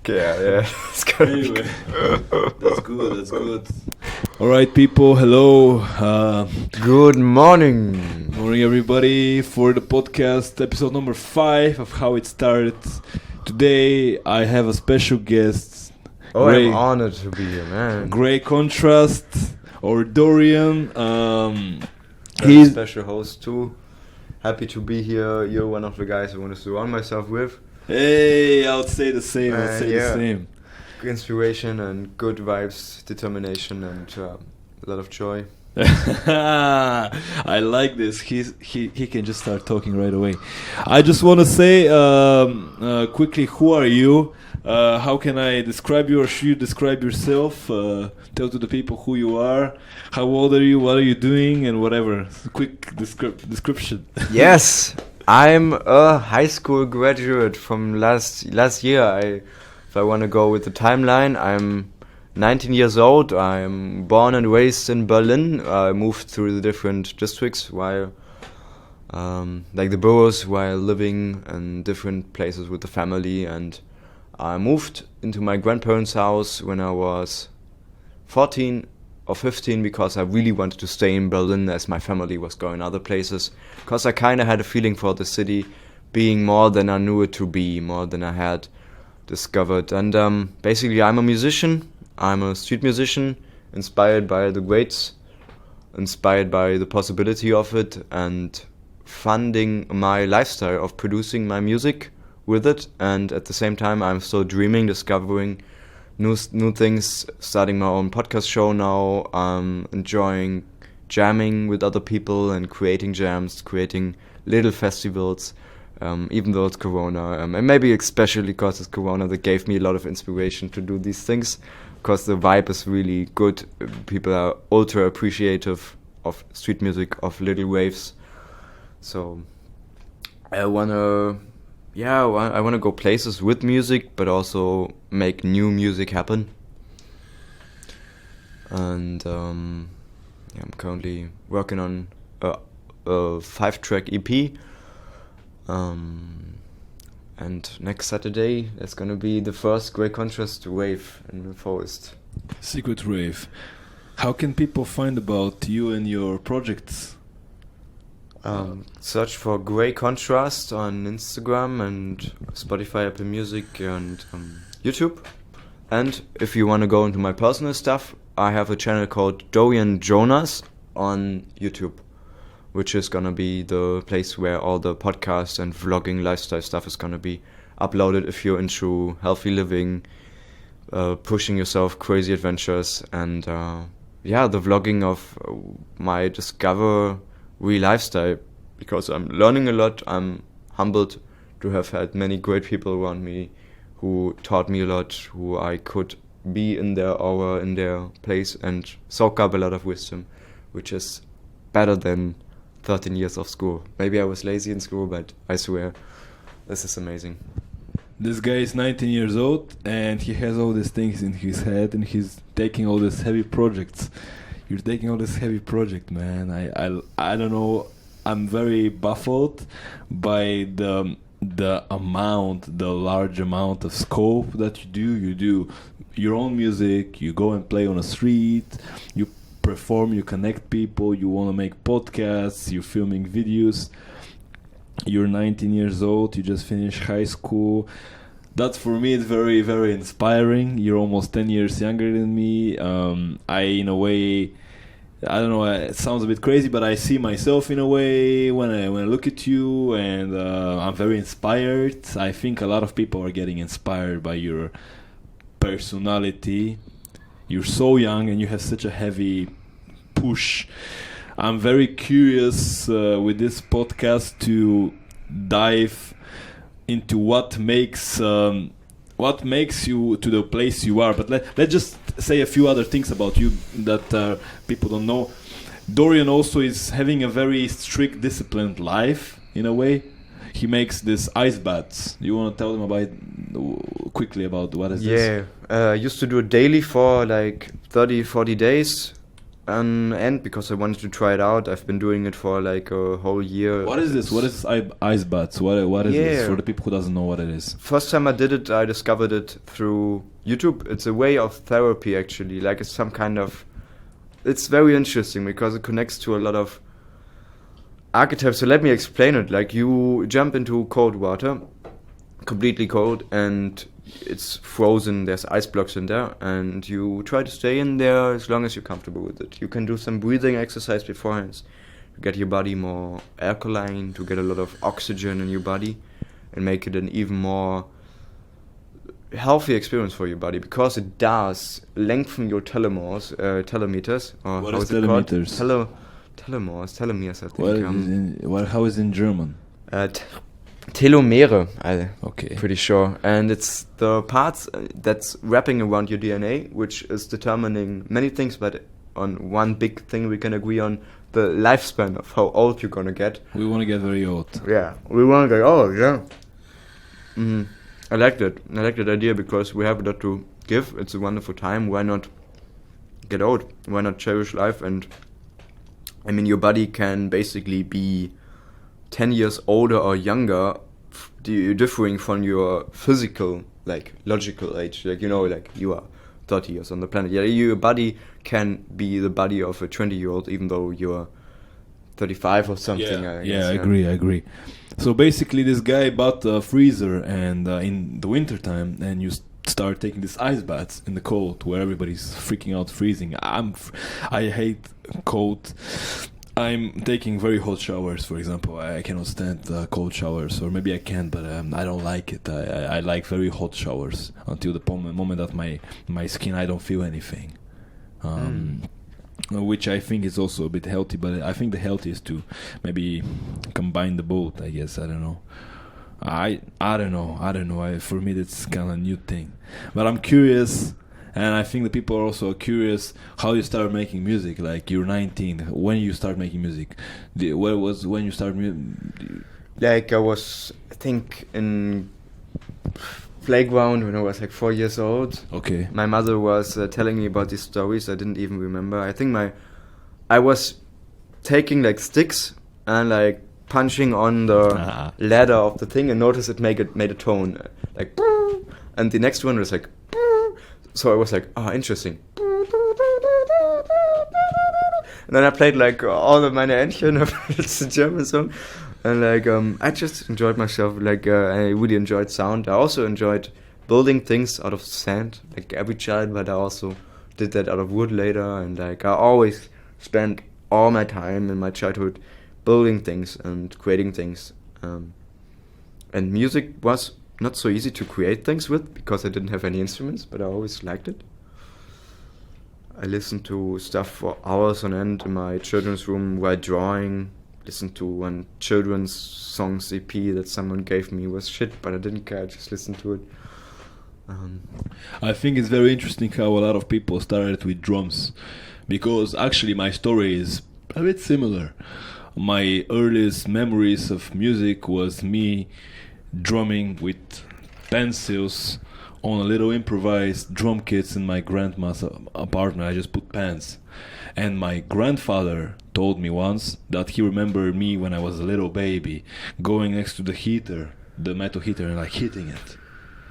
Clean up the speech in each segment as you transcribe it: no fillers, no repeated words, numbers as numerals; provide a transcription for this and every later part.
Yeah, it's good. Anyway, that's good. All right, people, hello. Good morning. Morning, everybody, for the podcast, episode number 5 of How It Started. Today, I have a special guest. Oh, I'm honored to be here, man. Great Contrast, or Dorian. He's a special host, too. Happy to be here. You're one of the guys I want to surround myself with. Hey, I would say the same. The same. Inspiration and good vibes, determination, and a lot of joy. I like this. He can just start talking right away. I just want to say quickly, who are you? How can I describe you, or should you describe yourself? Tell to the people who you are. How old are you? What are you doing? And whatever. Quick description. Yes, I'm a high school graduate from last year. If I want to go with the timeline, I'm 19 years old. I'm born and raised in Berlin. I moved through the different districts while, like the boroughs, while living in different places with the family. And I moved into my grandparents' house when I was 14 or 15 because I really wanted to stay in Berlin as my family was going other places. Because I kind of had a feeling for the city being more than I knew it to be, more than I had discovered. And basically I'm a musician. I'm a street musician, inspired by the greats, inspired by the possibility of it, and funding my lifestyle of producing my music with it. And at the same time I'm still dreaming, discovering new things, starting my own podcast show now, enjoying jamming with other people and creating jams, creating little festivals, even though it's Corona. And maybe especially because it's Corona that gave me a lot of inspiration to do these things, because the vibe is really good. People are ultra appreciative of street music, of little waves. So I wanna go places with music, but also make new music happen. And I'm currently working on a 5-track EP. And next Saturday, there's gonna be the first Great Contrast rave in the forest. Secret rave. How can people find about you and your projects? Search for Great Contrast on Instagram and Spotify, Apple Music, and YouTube. And if you want to go into my personal stuff, I have a channel called Dorian Jonas on YouTube, which is gonna be the place where all the podcasts and vlogging lifestyle stuff is gonna be uploaded if you're into healthy living, pushing yourself, crazy adventures, and the vlogging of my discovery lifestyle, because I'm learning a lot. I'm humbled to have had many great people around me who taught me a lot, who I could be in their hour, in their place, and soak up a lot of wisdom, which is better than 13 years of school. Maybe I was lazy in school, but I swear, this is amazing. This guy is 19 years old, and he has all these things in his head, and he's taking all these heavy projects. You're taking all this heavy project, man. I don't know. I'm very baffled by the large amount of scope that you do. You do your own music. You go and play on a street. You perform. You connect people. You want to make podcasts. You're filming videos. You're 19 years old. You just finished high school. That for me is very, very inspiring. You're almost 10 years younger than me. In a way, I don't know, it sounds a bit crazy, but I see myself in a way when I look at you, and I'm very inspired. I think a lot of people are getting inspired by your personality. You're so young and you have such a heavy push. I'm very curious with this podcast to dive into what makes you to the place you are. But let's just say a few other things about you that people don't know. Dorian also is having a very strict, disciplined life in a way. He makes this ice baths. You want to tell them quickly about what is this? Yeah, I used to do it daily for like 30-40 days. and because I wanted to try it out, I've been doing it for like a whole year. What is this? What is ice baths? What is this Yeah. for the people who doesn't know what it is? First time I did it, I discovered it through YouTube. It's a way of therapy, actually. Like it's some kind of... It's very interesting because it connects to a lot of archetypes. So let me explain it. Like you jump into cold water, completely cold, and it's frozen. There's ice blocks in there, and you try to stay in there as long as you're comfortable with it. You can do some breathing exercise beforehand to get your body more alkaline, to get a lot of oxygen in your body, and make it an even more healthy experience for your body, because it does lengthen your telemeters. Or What how is it called? telemeters? Telomeres, I think. How is it in German? Telomere, Okay. pretty sure. And it's the parts that's wrapping around your DNA, which is determining many things, but on one big thing we can agree on, the lifespan of how old you're gonna get. We want to get very old. Yeah, we wanna go, oh, yeah. I like that. I like that idea because we have a lot to give. It's a wonderful time. Why not get old? Why not cherish life? And I mean, your body can basically be 10 years older or younger, differing from your physical, like logical age. Like, like you are 30 years on the planet. Yeah, your body can be the body of a 20-year-old, even though you're 35 or something. I guess, I agree. So basically, this guy bought a freezer, and in the wintertime, and you start taking these ice baths in the cold, where everybody's freaking out, freezing. I hate cold. I'm taking very hot showers, for example. I cannot stand cold showers, or maybe I can, but I don't like it. I like very hot showers until the moment that my skin, I don't feel anything. Which I think is also a bit healthy, but I think the healthy is to maybe combine the both, I guess. I don't know. I don't know. For me, that's kind of a new thing. But I'm curious, and I think the people are also curious how you start making music. Like, you're 19. When you start making music? Where was when you start Like, I was, I think, in playground when I was like 4 years old. Okay. My mother was telling me about these stories. I didn't even remember. I think I was taking like sticks and like punching on the ladder of the thing, and noticed it made a tone like, and the next one was like, so I was like, oh, interesting. And then I played like all of meine Entchen. It's a German song. And like I just enjoyed myself. Like I really enjoyed sound. I also enjoyed building things out of sand, like every child. But I also did that out of wood later. And like I always spent all my time in my childhood building things and creating things. And music was not so easy to create things with because I didn't have any instruments. But I always liked it. I listened to stuff for hours on end in my children's room while drawing. Listened to one children's songs EP that someone gave me. It was shit, but I didn't care. I just listened to it. I think it's very interesting how a lot of people started with drums, because actually my story is a bit similar. My earliest memories of music was me drumming with pencils on a little improvised drum kits in my grandma's apartment. I just put pens. And my grandfather told me once that he remembered me when I was a little baby going next to the heater, the metal heater, and like hitting it.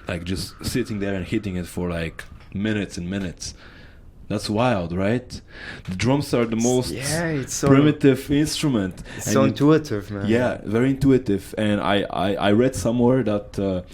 Like just sitting there and hitting it for like minutes and minutes. That's wild, right? The drums are the most primitive instrument. It's so intuitive, man. Yeah, very intuitive. And I read somewhere that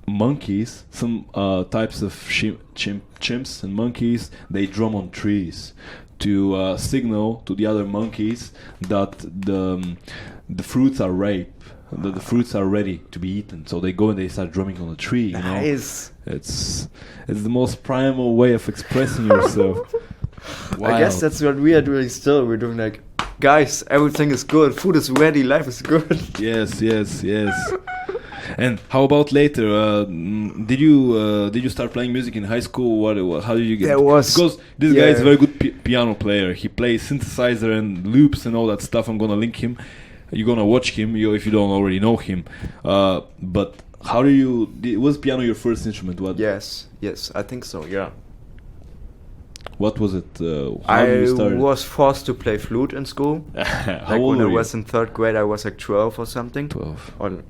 monkeys, some types of chimps and monkeys, they drum on trees to signal to the other monkeys that the fruits are ripe, that the fruits are ready to be eaten. So they go and they start drumming on a tree. Nice. It's the most primal way of expressing yourself. I guess that's what we are doing still. We're doing like, guys, everything is good, food is ready, life is good. Yes. And how about later? Did you start playing music in high school? How did you get? Because this guy is a very good piano player. He plays synthesizer and loops and all that stuff. I'm gonna link him. You're gonna watch him if you don't already know him. But how do you? Was piano your first instrument? What? Yes, I think so. Yeah. What was it? How did you I start? was forced to play flute in school. How Like old when I were you? was in 3rd grade, I was like 12 or something. 12. Or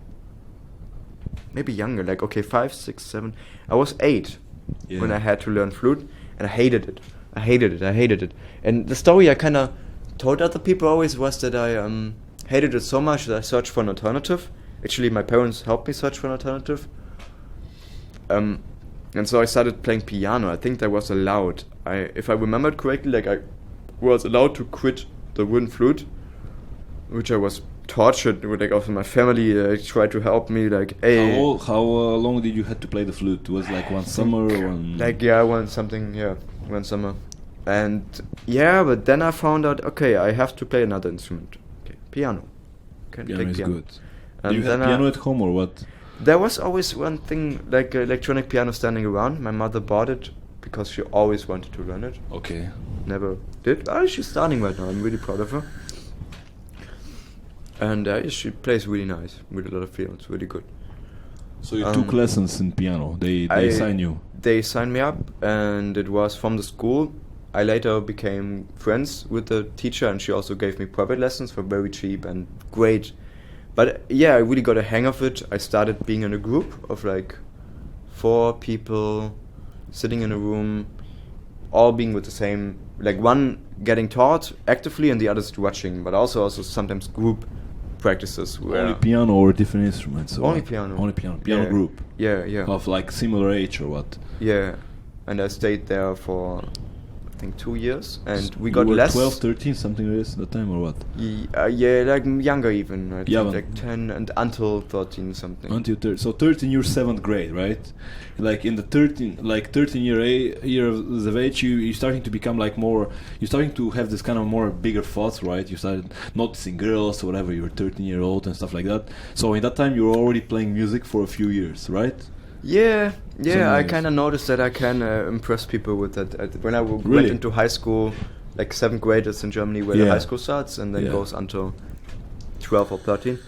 maybe younger, like, okay, 5, 6, 7. I was 8 when I had to learn flute, and I hated it. I hated it. And the story I kind of told other people always was that I hated it so much that I searched for an alternative. Actually, my parents helped me search for an alternative. And so I started playing piano. I think that was allowed. If I remembered correctly, like I was allowed to quit the wooden flute, which I was tortured with. Like also my family tried to help me. Like, hey, How long did you had to play the flute? Was like one summer or one? like one summer, and but then I found out, okay, I have to play another instrument. Okay, piano. Can Piano play is piano. good. And Do you have then piano at home or what? There was always one thing, like electronic piano standing around. My mother bought it because she always wanted to learn it. Okay. Never did. She's starting right now. I'm really proud of her. And she plays really nice, with a lot of feel. It's really good. So you took lessons in piano. They signed you. They signed me up, and it was from the school. I later became friends with the teacher, and she also gave me private lessons for very cheap and great. But I really got a hang of it. I started being in a group of like 4 people sitting in a room, all being with the same, like one getting taught actively and the others watching, but also sometimes group practices. Only piano or different instruments? Or Only what? piano. Only piano. Piano group. Yeah. Of like similar age or what? Yeah. And I stayed there for, I think, 2 years, and we You got were less. 12, 13, something like this at the time or what? Like younger even. I Yeah, think like 10 and until 13 something. Until 13. So 13, you're 7th grade, right? Like in the 13 year of age, you're starting to become like more. You're starting to have this kind of more bigger thoughts, right? You started noticing girls or whatever. You're 13-year-old and stuff like that. So in that time, you were already playing music for a few years, right? Yeah. I Nice. kind of noticed that I can impress people with that. When I went Really? into high school, like 7th graders in Germany, where the high school starts and then goes until 12 or 13.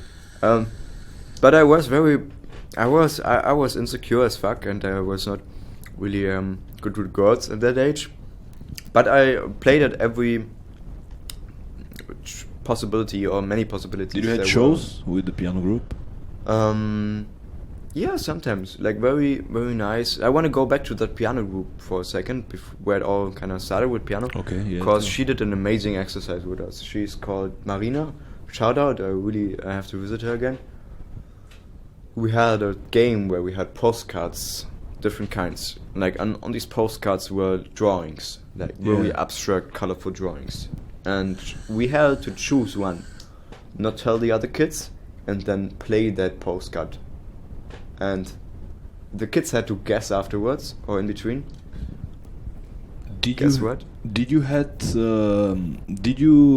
But I was insecure as fuck, and I was not really good with girls at that age. But I played at every possibility or many possibilities. Did you have there shows with the piano group? Yeah, sometimes. Like very, very nice. I want to go back to that piano group for a second, where it all kind of started with piano. Okay, yeah. Because she did an amazing exercise with us. She's called Marina. Shout out. I have to visit her again. We had a game where we had postcards, different kinds. Like on these postcards were drawings, like very abstract, colorful drawings. And we had to choose one, not tell the other kids, and then play that postcard. And the kids had to guess afterwards or in between. Guess what? Did you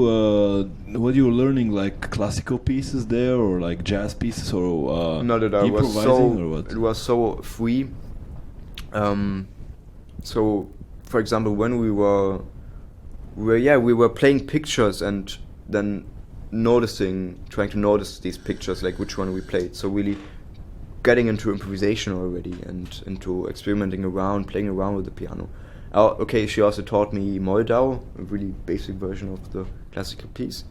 were you learning like classical pieces there or like jazz pieces or Not at all. improvising or what? It was so free. So, for example, when we were playing pictures and then trying to notice these pictures, like which one we played. So really getting into improvisation already and into experimenting around, playing around with the piano. Okay, she also taught me Moldau, a really basic version of the classical piece.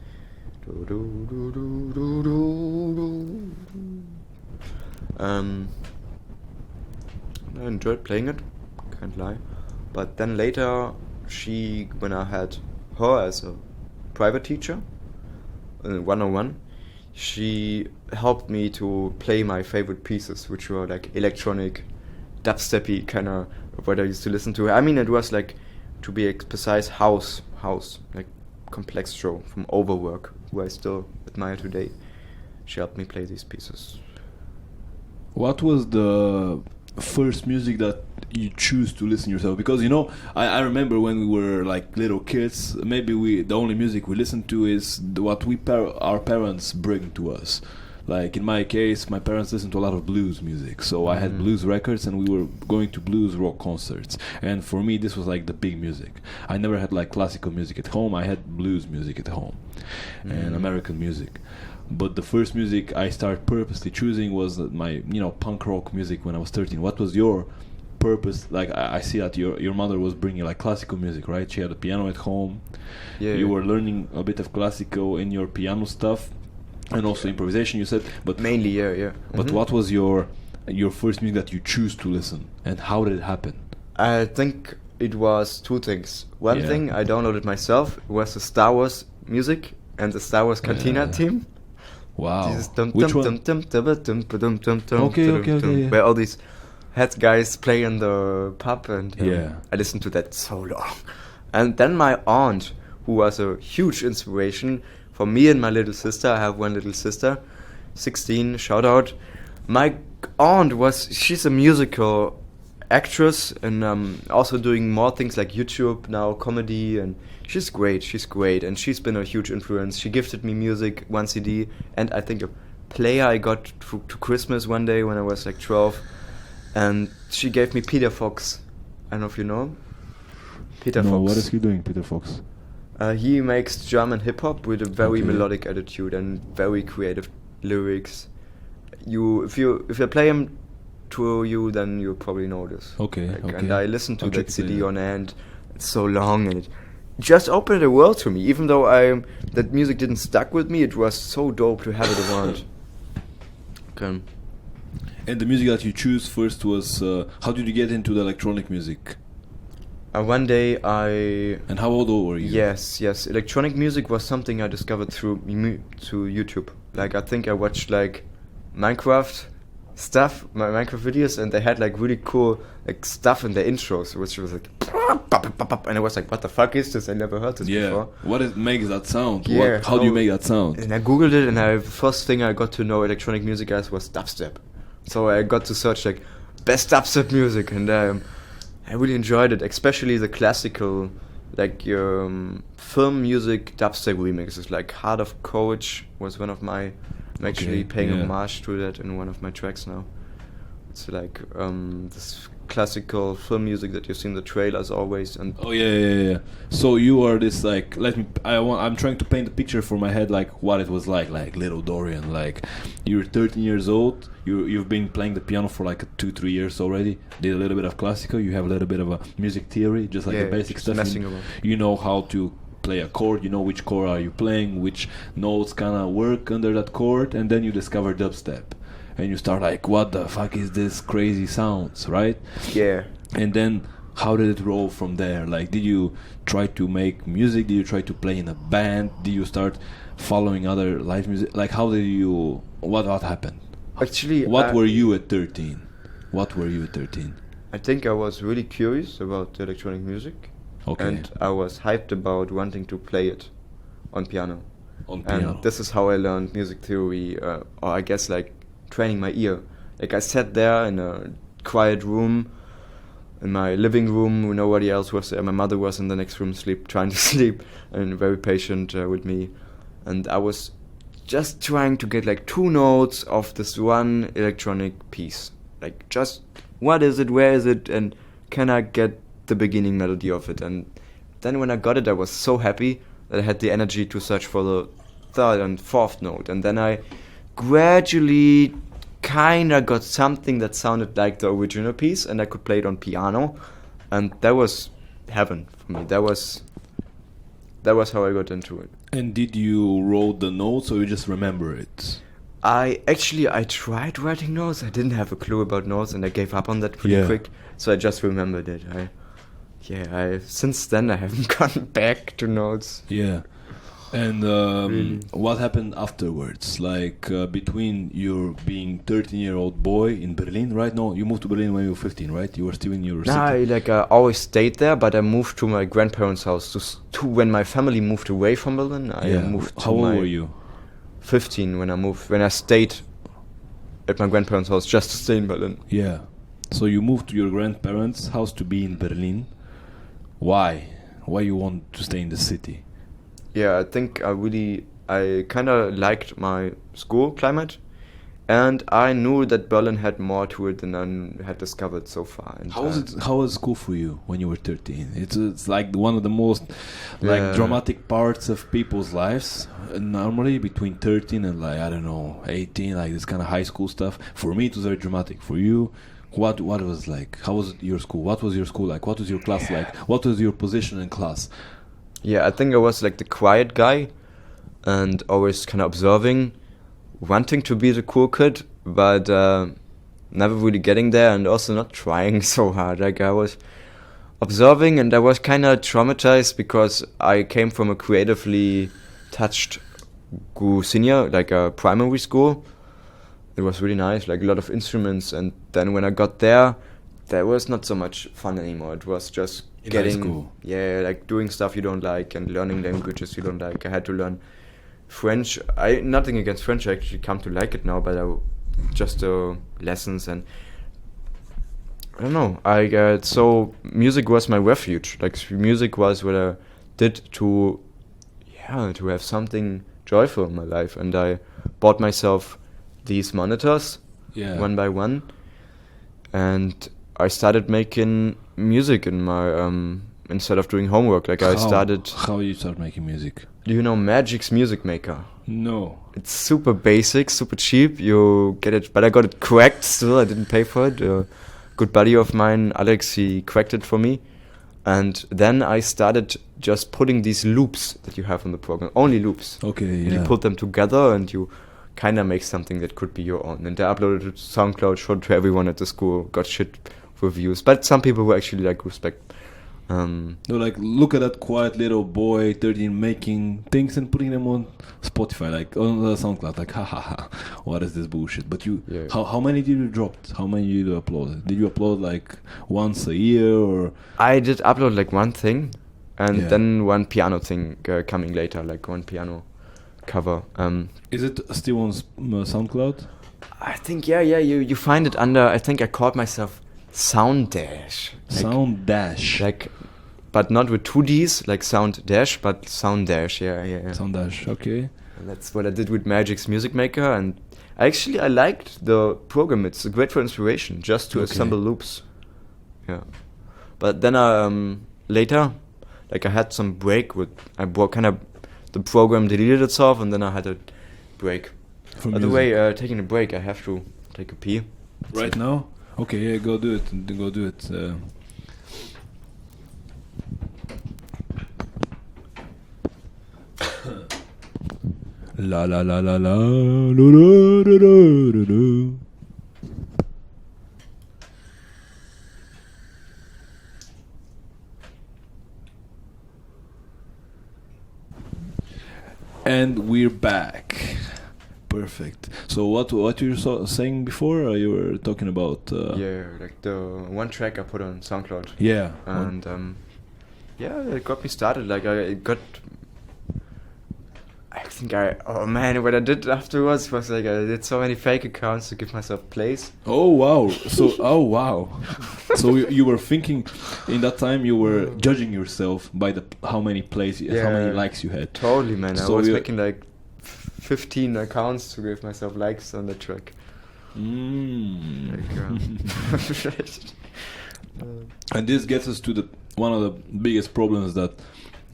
I enjoyed playing it, can't lie. But then later, when I had her as a private teacher, 101, she helped me to play my favorite pieces, which were like electronic, dubsteppy kind of what I used to listen to. I mean, it was like, to be precise, house, like complex show from Overwork, who I still admire today. She helped me play these pieces. What was the first music that you choose to listen yourself? Because I remember when we were like little kids, maybe the only music we listened to is what our parents bring to us. Like in my case, my parents listened to a lot of blues music, so I had blues records and we were going to blues rock concerts. And for me, this was like the big music. I never had like classical music at home. I had blues music at home and American music. But the first music I started purposely choosing was my punk rock music when I was 13. What was your purpose? Like I see that your mother was bringing like classical music, right? She had a piano at home. Yeah. You were learning a bit of classical in your piano stuff, and also improvisation. You said, but Mainly, yeah. But what was your first music that you choose to listen, and how did it happen? I think it was two things. One Yeah. thing I downloaded myself was the Star Wars music and the Star Wars Cantina theme. Wow. Dieses dum Which dum one? dum dum dum dum dum dum Okay, dum okay, dum, yeah. where all these head guys play in the pub, and Yeah. I listened to that so long. And then my aunt, who was a huge inspiration for me and my little sister. I have one little sister, 16, shout out. My aunt she's a musical actress, and also doing more things like YouTube now, comedy, and she's great, and she's been a huge influence. She gifted me music, one CD, and I think a player I got to Christmas one day when I was like 12, and she gave me Peter Fox. I don't know if you know him. Peter No, Fox. what is he doing, Peter Fox? He makes German hip hop with a very Okay. melodic attitude and very creative lyrics. If you play him to you, then you probably know this. Okay, Like, okay. And I listened to I'll check that it CD later. on end. It's so long, and it just opened the world to me. Even though that music didn't stuck with me, it was so dope to have it around. Okay. And the music that you choose first was how did you get into the electronic music? One day And how old were you? Yes. Electronic music was something I discovered through YouTube. Like, I think I watched like Minecraft stuff, my Minecraft videos, and they had like really cool like stuff in the intros, which was like, and I was like, what the fuck is this? I never heard this Yeah. before. What makes that sound? Yeah, How do you how- make that sound? And I googled it, and the first thing I got to know electronic music as was dubstep. So I got to search like best dubstep music, and I really enjoyed it, especially the classical, like film music dubstep remixes. Like Heart of Courage was one of my. I'm actually paying homage to that in one of my tracks now. It's like this classical film music that you see in the trailers always, and Oh yeah. So you are this like I'm trying to paint a picture for my head like what it was like little Dorian, like you're 13 years old, you've been playing the piano for like 2-3 years already, did a little bit of classical, you have a little bit of a music theory, just like the basic just stuff. messing around. You know how to play a chord, you know which chord are you playing, which notes kind of work under that chord, and then you discover dubstep. And you start like, what the fuck is this crazy sounds, right? Yeah. And then how did it roll from there? Like, did you try to make music? Did you try to play in a band? Did you start following other live music? Like, how did you... What happened? Actually, What were you at 13? What were you at 13? I think I was really curious about electronic music. Okay. And I was hyped about wanting to play it on piano. On piano. And this is how I learned music theory, or I guess like training my ear. Like, I sat there in a quiet room in my living room when nobody else was there. My mother was in the next room trying to sleep, and very patient with me. And I was just trying to get like 2 notes of this one electronic piece. Like, just what is it, where is it, and can I get the beginning melody of it? And then when I got it, I was so happy that I had the energy to search for the 3rd and 4th note. And then I gradually kinda got something that sounded like the original piece, and I could play it on piano, and that was heaven for me. That was how I got into it. And did you wrote the notes or you just remember it? I tried writing notes. I didn't have a clue about notes, and I gave up on that pretty quick. So I just remembered it. Since then I haven't gone back to notes. Yeah. And Really? what happened afterwards? Like between your being 13-year-old boy in Berlin, right? No, you moved to Berlin when you were 15, right? You were still in your city. I always stayed there, but I moved to my grandparents' house. To when my family moved away from Berlin, I moved to How old were you? 15 when I moved. When I stayed at my grandparents' house just to stay in Berlin. Yeah. So you moved to your grandparents' house to be in Berlin. Why? Why you want to stay in the city? Yeah, I think I kind of liked my school climate, and I knew that Berlin had more to it than I had discovered so far. And How was school for you when you were 13? It's like one of the most like dramatic parts of people's lives. Normally between 13 and like I don't know 18, like this kind of high school stuff. For me, it was very dramatic. For you, What was like? How was your school? What was your school like? What was your class like? What was your position in class? Yeah, I think I was like the quiet guy and always kind of observing, wanting to be the cool kid, but never really getting there, and also not trying so hard. Like I was observing, and I was kind of traumatized because I came from a creatively touched senior, like a primary school. It was really nice, like a lot of instruments, and then when I got there was not so much fun anymore. It was just In high school. like doing stuff you don't like and learning languages you don't like. I had to learn French. Nothing against French, I actually come to like it now, but just lessons, and I don't know. So music was my refuge. Like music was what I did to have something joyful in my life, and I bought myself these monitors one by one, and I started making music in my instead of doing homework. Like I started. How you start making music? Do you know Magic's Music Maker? No. It's super basic, super cheap. You get it, but I got it cracked still. I didn't pay for it. A good buddy of mine, Alex, he cracked it for me. And then I started just putting these loops that you have in the program, only loops. Okay, And you put them together and you kind of make something that could be your own. And I uploaded it to SoundCloud, showed it to everyone at the school, got shit reviews. But some people were actually like, respect. They're like, look at that quiet little boy, 13, making things and putting them on Spotify, like on the SoundCloud, like, ha ha ha, what is this bullshit? But how many did you drop? How many did you upload? Did you upload like once a year or? I did upload like one thing, and then one piano thing coming later, like one piano cover. Is it still on SoundCloud? I think you find it under. I think I called myself Sound Dash. Sound Dash. Like, but not with two Ds, like Sound Dash, but Sound Dash. Yeah. Sound Dash. Okay. And that's what I did with Magic's Music Maker, and I liked the program. It's great for inspiration, just to assemble loops. Yeah. But then later, like I had some break with the program deleted itself, and then I had a break. By the way, taking a break, I have to take a pee. Right now? Okay, yeah, go do it. La la la la la do do do do do. And we're back. Perfect. So what you were saying before? You were talking about like the one track I put on SoundCloud. Yeah. And it got me started. Like what I did afterwards was like I did so many fake accounts to give myself plays. Oh wow! So you were thinking in that time you were judging yourself by how many plays, how many likes you had. Totally, man. So I was making like 15 accounts to give myself likes on the track. And this gets us to one of the biggest problems that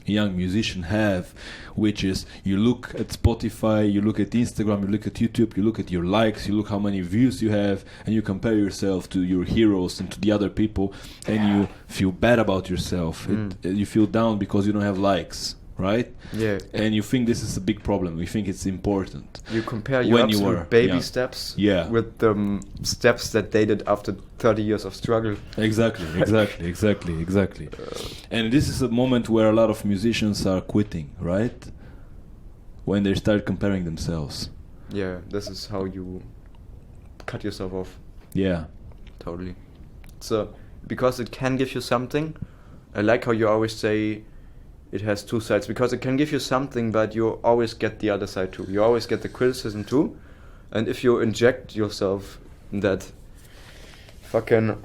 young musicians have, which is you look at Spotify, you look at Instagram, you look at YouTube, you look at your likes, you look how many views you have, and you compare yourself to your heroes and to the other people, and you feel bad about yourself. You feel down because you don't have likes, right? Yeah. And you think this is a big problem. You think it's important. You compare your absolute baby steps with the steps that they did after 30 years of struggle. Exactly. And this is a moment where a lot of musicians are quitting, right? When they start comparing themselves. Yeah, this is how you cut yourself off. Yeah. Totally. So, because it can give you something, I like how you always say it has two sides, because it can give you something, but you always get the other side too. You always get the criticism too, and if you inject yourself in that fucking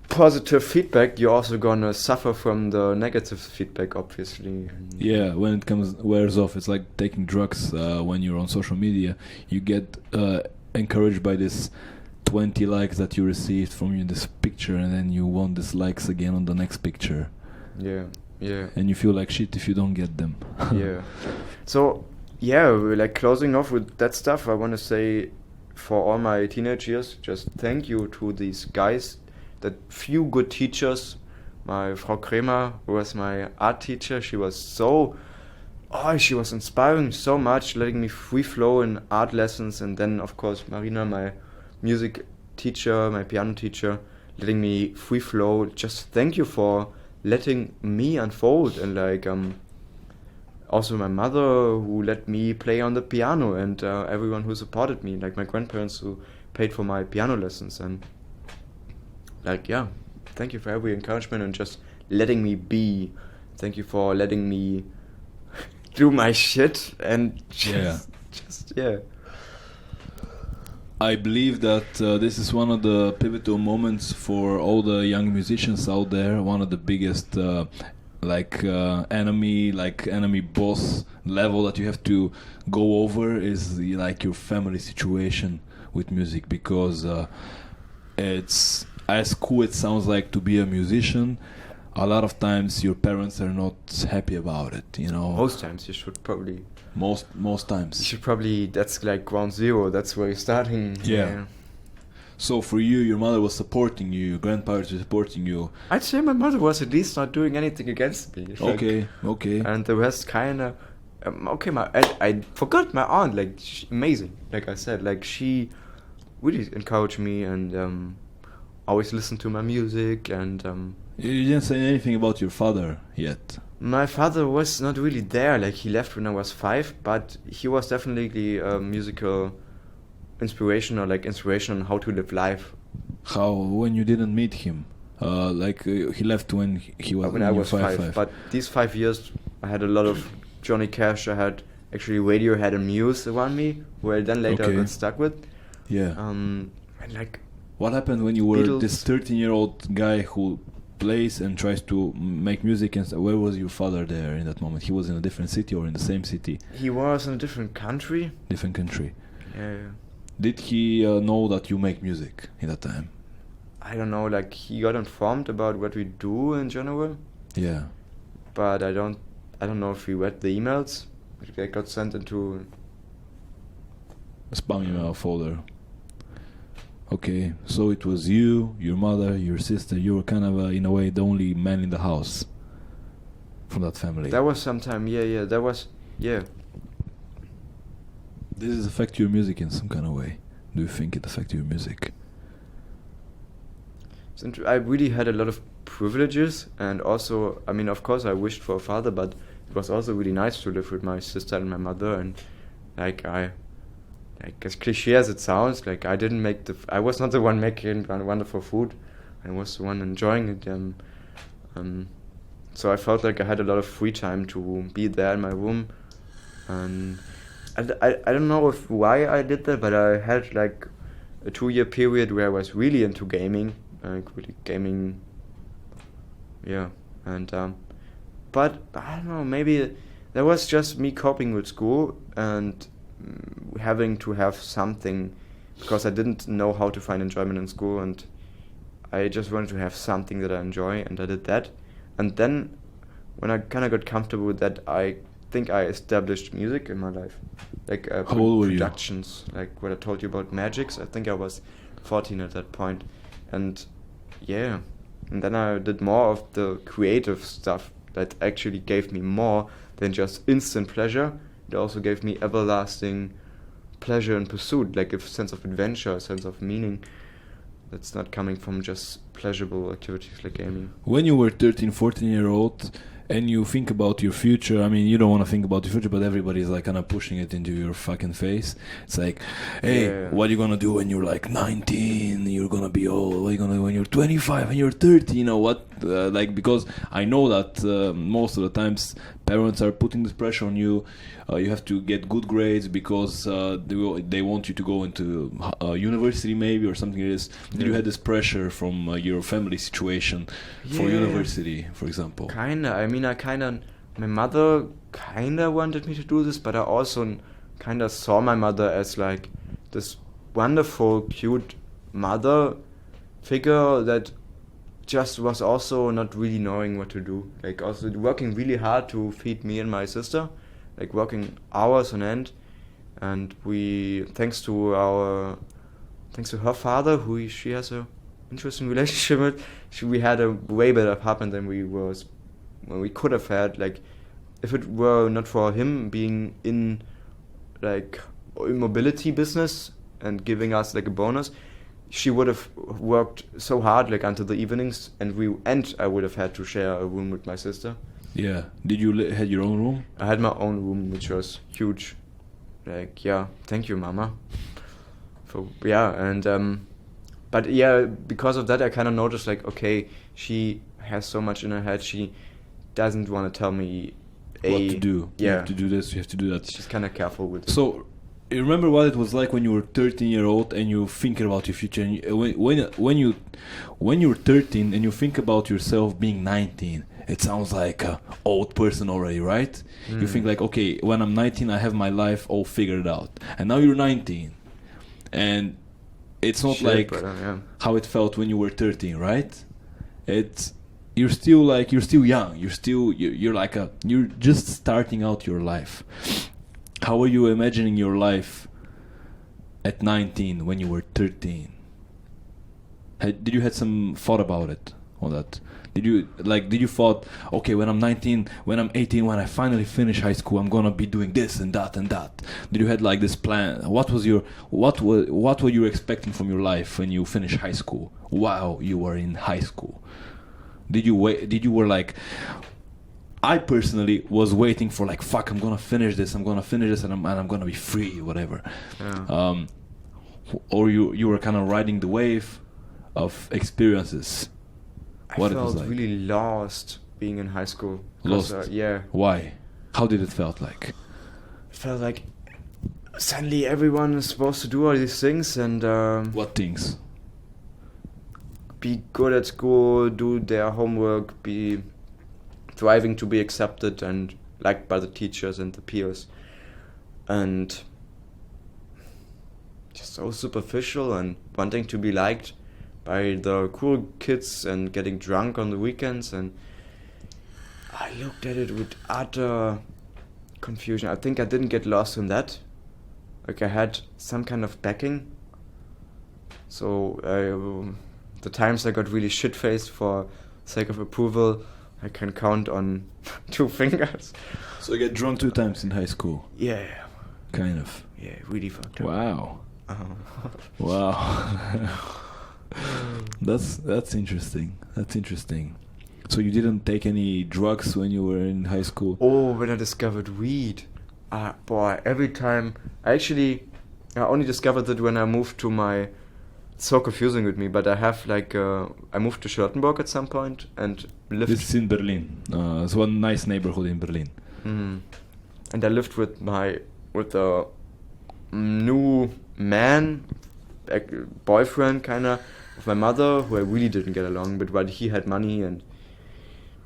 positive feedback, you're also gonna suffer from the negative feedback, obviously. Yeah, when it wears off, it's like taking drugs. When you're on social media, you get encouraged by this 20 likes that you received from this picture, and then you want these likes again on the next picture. Yeah. And you feel like shit if you don't get them. Yeah. So, like closing off with that stuff, I want to say for all my teenage years, just thank you to these guys, that few good teachers. My Frau Kremer was my art teacher. She was she was inspiring so much, letting me free flow in art lessons. And then, of course, Marina, my music teacher, my piano teacher, letting me free flow. Just thank you for letting me unfold. And also my mother, who let me play on the piano, and everyone who supported me, like my grandparents who paid for my piano lessons. And thank you for every encouragement and just letting me be. Thank you for letting me do my shit and just. I believe that this is one of the pivotal moments for all the young musicians out there. One of the biggest enemy boss level that you have to go over is like your family situation with music, because it's as cool it sounds like to be a musician. A lot of times your parents are not happy about it, you know. Most times you should probably. Most times. You should probably. That's like ground zero. That's where you're starting. Yeah. So for you, your mother was supporting you, your grandparents were supporting you. I'd say my mother was at least not doing anything against me. Okay. And the rest kind of... I forgot my aunt, amazing. Like I said, she really encouraged me and always listened to my music and... You didn't say anything about your father yet. My father was not really there. He left when I was 5, but he was definitely a musical... inspiration on how to live life. How, when you didn't meet him? He left when he was... When I was 5. But these 5 years, I had a lot of Johnny Cash. I had actually Radiohead and Muse around me, who I then later got stuck with. Yeah. What happened when you were Beatles. This 13-year-old guy who plays and tries to make music? And where was your father there in that moment? He was in a different city or in the same city? He was in a different country. Different country. Yeah. Did he know that you make music in that time? I don't know, he got informed about what we do in general. Yeah. But I don't know if he read the emails. They got sent into... a spam email folder. Okay, so it was you, your mother, your sister. You were kind of, in a way, the only man in the house from that family. That was sometime, yeah. That was, yeah. Does it affect your music in some kind of way? Do you think it affects your music? I really had a lot of privileges, and also, of course I wished for a father, but it was also really nice to live with my sister and my mother, and as cliche as it sounds, I was not the one making wonderful food, I was the one enjoying it, so I felt like I had a lot of free time to be there in my room, and I don't know why I did that, but I had a 2-year period where I was really into gaming, yeah, and but I don't know, maybe that was just me coping with school and having to have something, because I didn't know how to find enjoyment in school, and I just wanted to have something that I enjoy, and I did that, and then when I kind of got comfortable with that, I think I established music in my life, how old were you? Productions, like what I told you about Magics. I think I was 14 at that point, and yeah, and then I did more of the creative stuff that actually gave me more than just instant pleasure. It also gave me everlasting pleasure and pursuit, a sense of adventure, a sense of meaning that's not coming from just pleasurable activities like gaming. When you were 13, 14-year-old and you think about your future, you don't want to think about your future, but everybody's kind of pushing it into your fucking face. It's like, hey, what are you gonna do when you're 19? You're gonna be old. What are you gonna do when you're 25 and you're 30? You know what? Because I know that most of the times parents are putting this pressure on you. You have to get good grades because they want you to go into university maybe or something like this. Did you had this pressure from your family situation for university, for example? Kinda. My mother kinda wanted me to do this, but I also kinda saw my mother as this wonderful, cute mother figure that just was also not really knowing what to do. Also working really hard to feed me and my sister, working hours on end, and we, thanks to her father, who she has a interesting relationship with, we had a way better apartment than we could have had. Like, if it were not for him being in like mobility business and giving us like a bonus, she would have worked so hard like until the evenings, and I would have had to share a room with my sister. Yeah. Did you had your own room? I had my own room, which was huge. Like, yeah, thank you, Mama. But yeah, because of that, I kind of noticed like, okay, she has so much in her head. She doesn't want to tell me What to do? Yeah, You have to do this. You have to do that. she's kind of careful with it. So, you remember what it was like when you were 13-year-old and you're thinking about your future? And when you're 13 and you think about yourself being 19, it sounds like an old person already, right? You think like, okay, when I'm 19, I have my life all figured out. And now you're 19, and it's not like how it felt when you were 13, right? You're still young. You're just starting out your life. How are you imagining your life at 19 when you were 13? Did you had some thought about it on that? Did you thought, okay, when I'm 19, when I'm 18, when I finally finish high school, I'm gonna be doing this and that and that? Did you had like this plan? What were you expecting from your life when you finish high school? While you were in high school, did you were like, I personally was waiting for like, fuck, I'm gonna finish this, and I'm gonna be free, whatever. Yeah. Or you were kind of riding the wave of experiences. What I felt it was like. really lost being in high school. Lost? Yeah. Why? How did it felt like? It felt like suddenly everyone is supposed to do all these things and What things? be good at school, do their homework, be striving to be accepted and liked by the teachers and the peers, and just so superficial and wanting to be liked by the cool kids and getting drunk on the weekends. And I looked at it with utter confusion. I think I didn't get lost in that. Like, I had some kind of backing. So the times I got really shit-faced for sake of approval, I can count on 2 fingers. So you get drunk 2 times in high school? Yeah. Kind of. Yeah, really fucked up. Wow. Uh-huh. Wow. That's interesting. That's interesting. So you didn't take any drugs when you were in high school? Oh, when I discovered weed. Boy, every time. I only discovered it when I moved to my... It's so confusing with me, but I have like... I moved to Charlottenburg at some point and lived... This is in Berlin. It's one nice neighborhood in Berlin. And I lived with a new man, like boyfriend kind of, of my mother, who I really didn't get along with, but he had money, and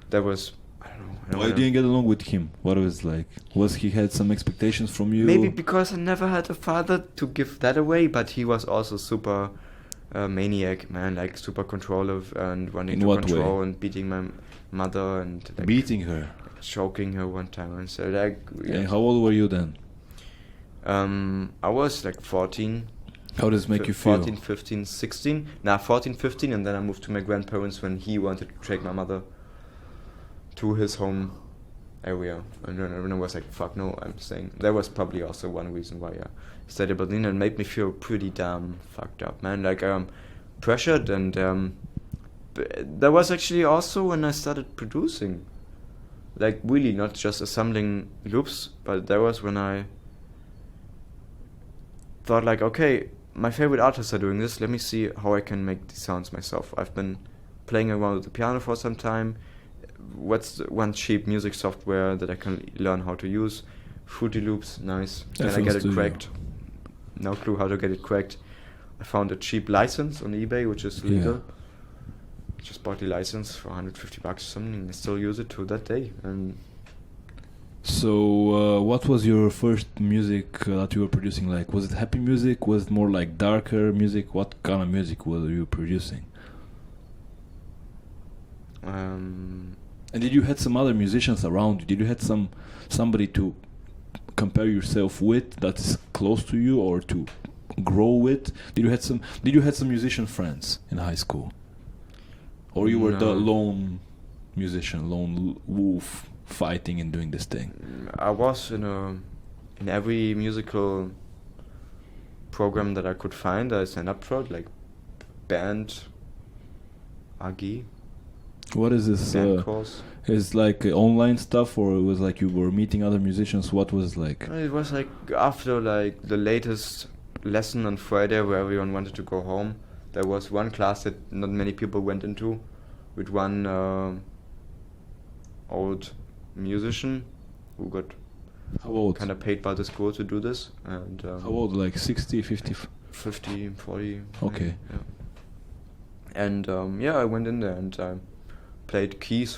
that was... I don't know. Why didn't you get along with him? What was like? Was he had some expectations from you? Maybe because I never had a father to give that away, but he was also super maniac, man, like super controlling and wanting to control way? And beating my mother and like, beating her, choking her one time, and so like. Yeah. And how old were you then? I was like 14. How does it make you feel? 14, 15, 16. 14, 15, and then I moved to my grandparents when he wanted to take my mother to his home area. And then I was like, fuck no, I'm staying. That was probably also one reason why I stayed in Berlin, and made me feel pretty damn fucked up, man. Like, pressured, and that was actually also when I started producing. Like, really, not just assembling loops, but that was when I thought like, okay, my favorite artists are doing this, let me see how I can make these sounds myself. I've been playing around with the piano for some time. What's one cheap music software that I can learn how to use? Fruity Loops, nice. Can I get it cracked? No clue how to get it cracked. I found a cheap license on eBay, which is legal. Yeah. Just bought the license for $150 or something. I still use it to that day. And so, what was your first music that you were producing like? Was it happy music? Was it more like darker music? What kind of music were you producing? And did you had some other musicians around you? Did you had somebody to compare yourself with that is close to you or to grow with? Did you had some musician friends in high school, or you were the lone musician, lone wolf fighting and doing this thing? I was in every musical program that I could find. I signed up for it, like band AG. What is this? Band course. Is like online stuff, or it was like you were meeting other musicians? What was it like? It was like after like the latest lesson on Friday where everyone wanted to go home. There was one class that not many people went into, with one old musician who got kind of paid by the school to do this. And how old? Like 60, 50? 50, 40. Okay. Yeah. And I went in there and played keys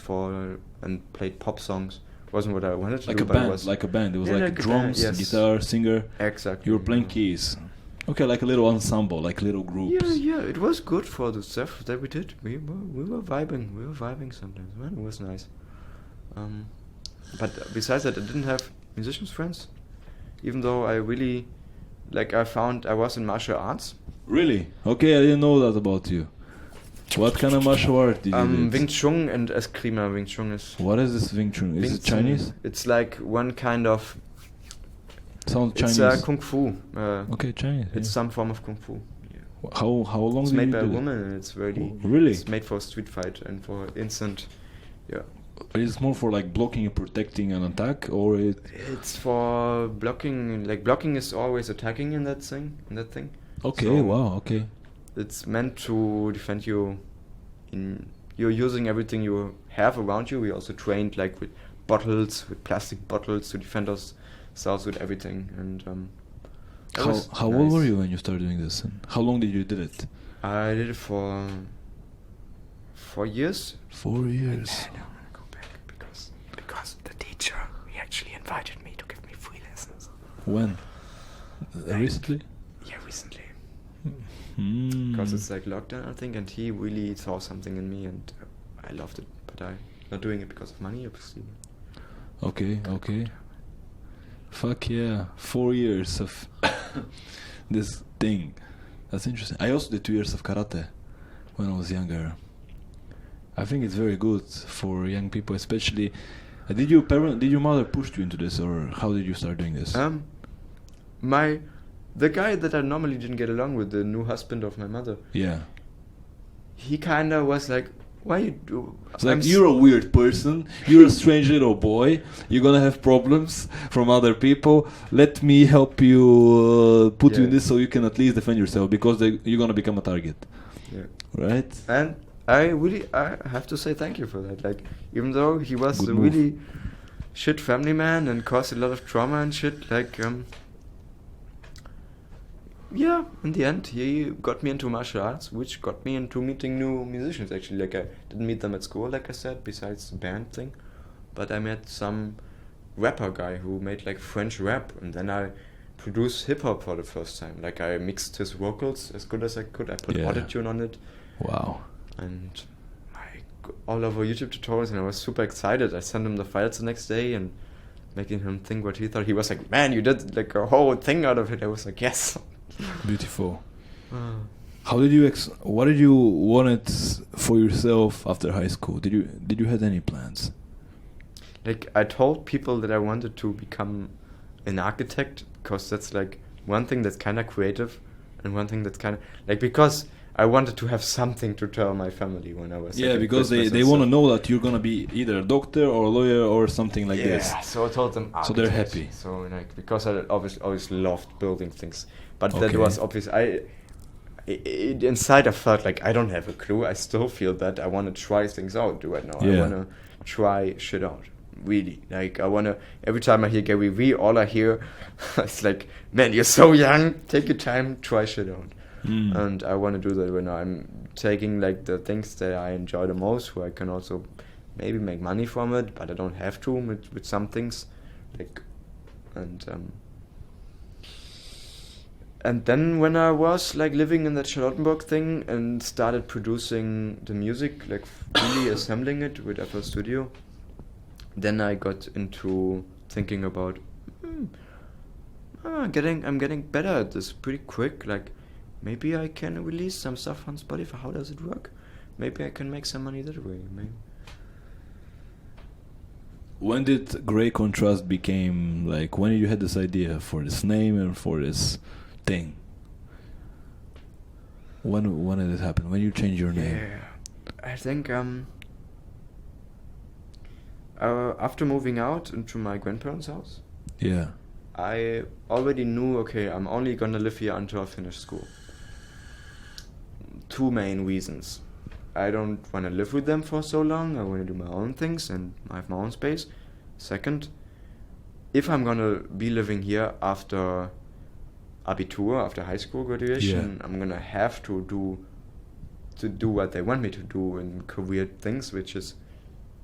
and played pop songs. Wasn't what I wanted to like do. A band, it was like a band. It was like drums, yes. guitar, singer. Exactly. You were playing keys. Okay, like a little ensemble, like little groups. Yeah. It was good for the stuff that we did. We were vibing. We were vibing sometimes. Man, it was nice. But besides that, I didn't have musicians friends. Even though I really, I was in martial arts. Really? Okay, I didn't know that about you. What kind of martial art did you do? Wing Chun and Eskrima. Wing Chun is... What is this Wing Chun? Is it Chinese? It's like one kind of... Sounds Chinese. It's Kung Fu. Okay, Chinese. It's some form of Kung Fu. Yeah. How long it's did you do it? It's made by a woman and it's really... Really? It's made for street fight and for instant... Yeah. It's more for like blocking and protecting an attack, or it... It's for blocking. Like blocking is always attacking in that thing. Okay, so wow, okay. It's meant to defend you. You're using everything you have around you. We also trained like with plastic bottles to defend ourselves with everything. And how old were you when you started doing this? And how long did you do it? I did it for 4 years. 4 years. And then I'm gonna go back because the teacher he actually invited me to give me free lessons. When? Recently? Yeah, recently. Mm. Because it's like lockdown, I think, and he really saw something in me, and I loved it. But I'm not doing it because of money, obviously. Okay. Fuck yeah, 4 years of this thing. That's interesting. I also did 2 years of karate when I was younger. I think it's very good for young people, especially. Did your mother push you into this, or how did you start doing this? The guy that I normally didn't get along with, the new husband of my mother. Yeah. He kind of was like, "Why you do?" It's like, you're a weird person. You're a strange little boy. You're gonna have problems from other people. Let me help you put you in this so you can at least defend yourself, because you're gonna become a target. Yeah. Right. And I have to say thank you for that. Like, even though he was Good a move. really shit family man and caused a lot of trauma and shit, like, in the end, he got me into martial arts, which got me into meeting new musicians, actually. Like, I didn't meet them at school, like I said, besides the band thing. But I met some rapper guy who made, like, French rap, and then I produced hip-hop for the first time. Like, I mixed his vocals as good as I could. I put autotune on it. Wow. And all over YouTube tutorials, and I was super excited. I sent him the files the next day and making him think what he thought. He was like, "Man, you did like a whole thing out of it." I was like, "Yes." Beautiful. How did you what did you want for yourself after high school? Did you have any plans? Like, I told people that I wanted to become an architect, because that's like one thing that's kind of creative and one thing that's kind of like, because I wanted to have something to tell my family when I was because they want to know that you're gonna be either a doctor or a lawyer or something like this. Yeah, so I told them architect. So they're happy. So like, because I always loved building things, but that Okay. was obvious. Inside I felt like I don't have a clue. I still feel that I want to try things out right now. Yeah. I want to try shit out. Really, like, I want to. Every time I hear Gary Vee, all I hear is like, "Man, you're so young. Take your time, try shit out." And I want to do that right now. I'm taking like the things that I enjoy the most, where I can also maybe make money from it, but I don't have to with some things, like, and then when I was like living in that Charlottenburg thing and started producing the music, like really assembling it with FL Studio, then I got into thinking about I'm getting better at this pretty quick. Like, maybe I can release some stuff on Spotify. How does it work? Maybe I can make some money that way. Maybe. When did Grey Contrast became like? When you had this idea for this name and for this thing? When did it happen? When you changed your name? Yeah, I think after moving out into my grandparents' house, Yeah. I already knew, okay, I'm only gonna live here until I finish school. Two main reasons. I don't want to live with them for so long. I want to do my own things and I have my own space. Second, if I'm gonna be living here after Abitur, after high school graduation, I'm gonna have to do what they want me to do in career things, which is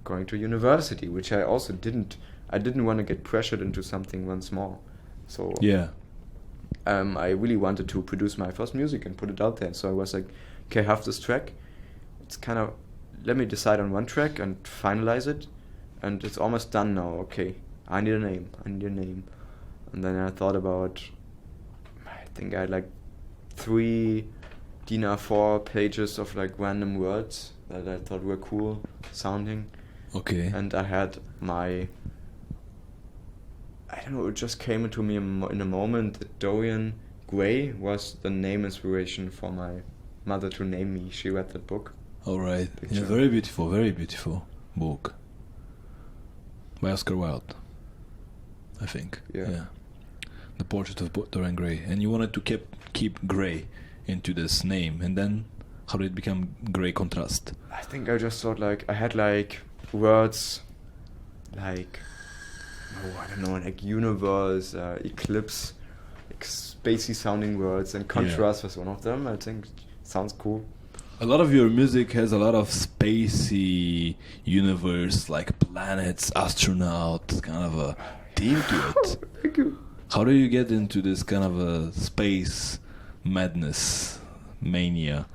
going to university, which I also didn't. I didn't want to get pressured into something once more. So Yeah. I really wanted to produce my first music and put it out there. So I was like, okay, I have this track. It's kind of, let me decide on one track and finalize it. And it's almost done now. Okay, I need a name. And then I thought about, I think I had like 3 DIN A4 pages of like random words that I thought were cool sounding. Okay. And I had my, I don't know, it just came into me in a moment that Dorian Gray was the name inspiration for my mother to name me. She read that book. All right. Picture. Yeah, very beautiful book by Oscar Wilde, I think. Yeah. The Portrait of Dorian Gray, and you wanted to keep Gray into this name, and then how did it become Grey Contrast? I think I just thought like I had like words like, I don't know, like universe, eclipse, like spacey sounding words, and contrast was one of them. I think it sounds cool. A lot of your music has a lot of spacey universe, like planets, astronauts, kind of a theme to it. Thank you. How do you get into this kind of a space madness, mania?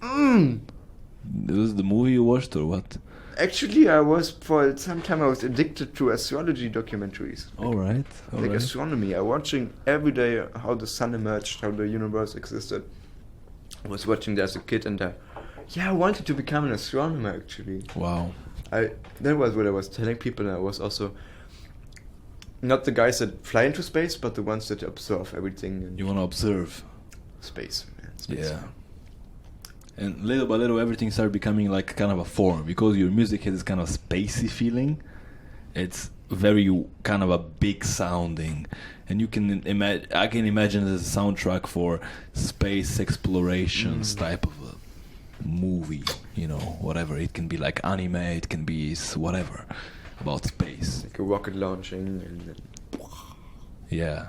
It was the movie you watched or what? Actually, for some time I was addicted to astrology documentaries. All right. Astronomy. I was watching every day how the sun emerged, how the universe existed. I was watching that as a kid, and I wanted to become an astronomer actually. Wow. That was what I was telling people, and I was also not the guys that fly into space, but the ones that observe everything. And You want to observe. space, man. Space, Yeah. man. And little by little, everything started becoming like kind of a form, because your music has this kind of spacey feeling. It's very kind of a big sounding, and you can imagine. I can imagine it as a soundtrack for space explorations type of a movie. Whatever. It can be like anime. It can be whatever about space. Like a rocket launching, and then Yeah.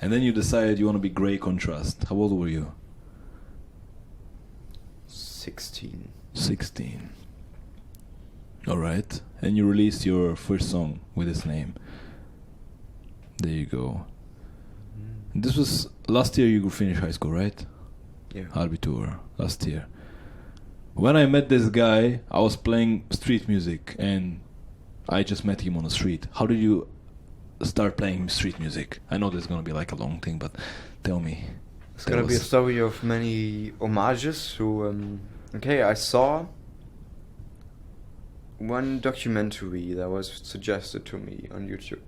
And then you decided you want to be Grey Contrast. How old were you? 16. 16. All right. And you released your first song with this name. There you go. This was last year you finished high school, right? Yeah. Abitur, last year. When I met this guy, I was playing street music, and I just met him on the street. How did you start playing street music? I know this is going to be like a long thing, but tell me. It's gonna be a story of many homages to. I saw one documentary that was suggested to me on YouTube.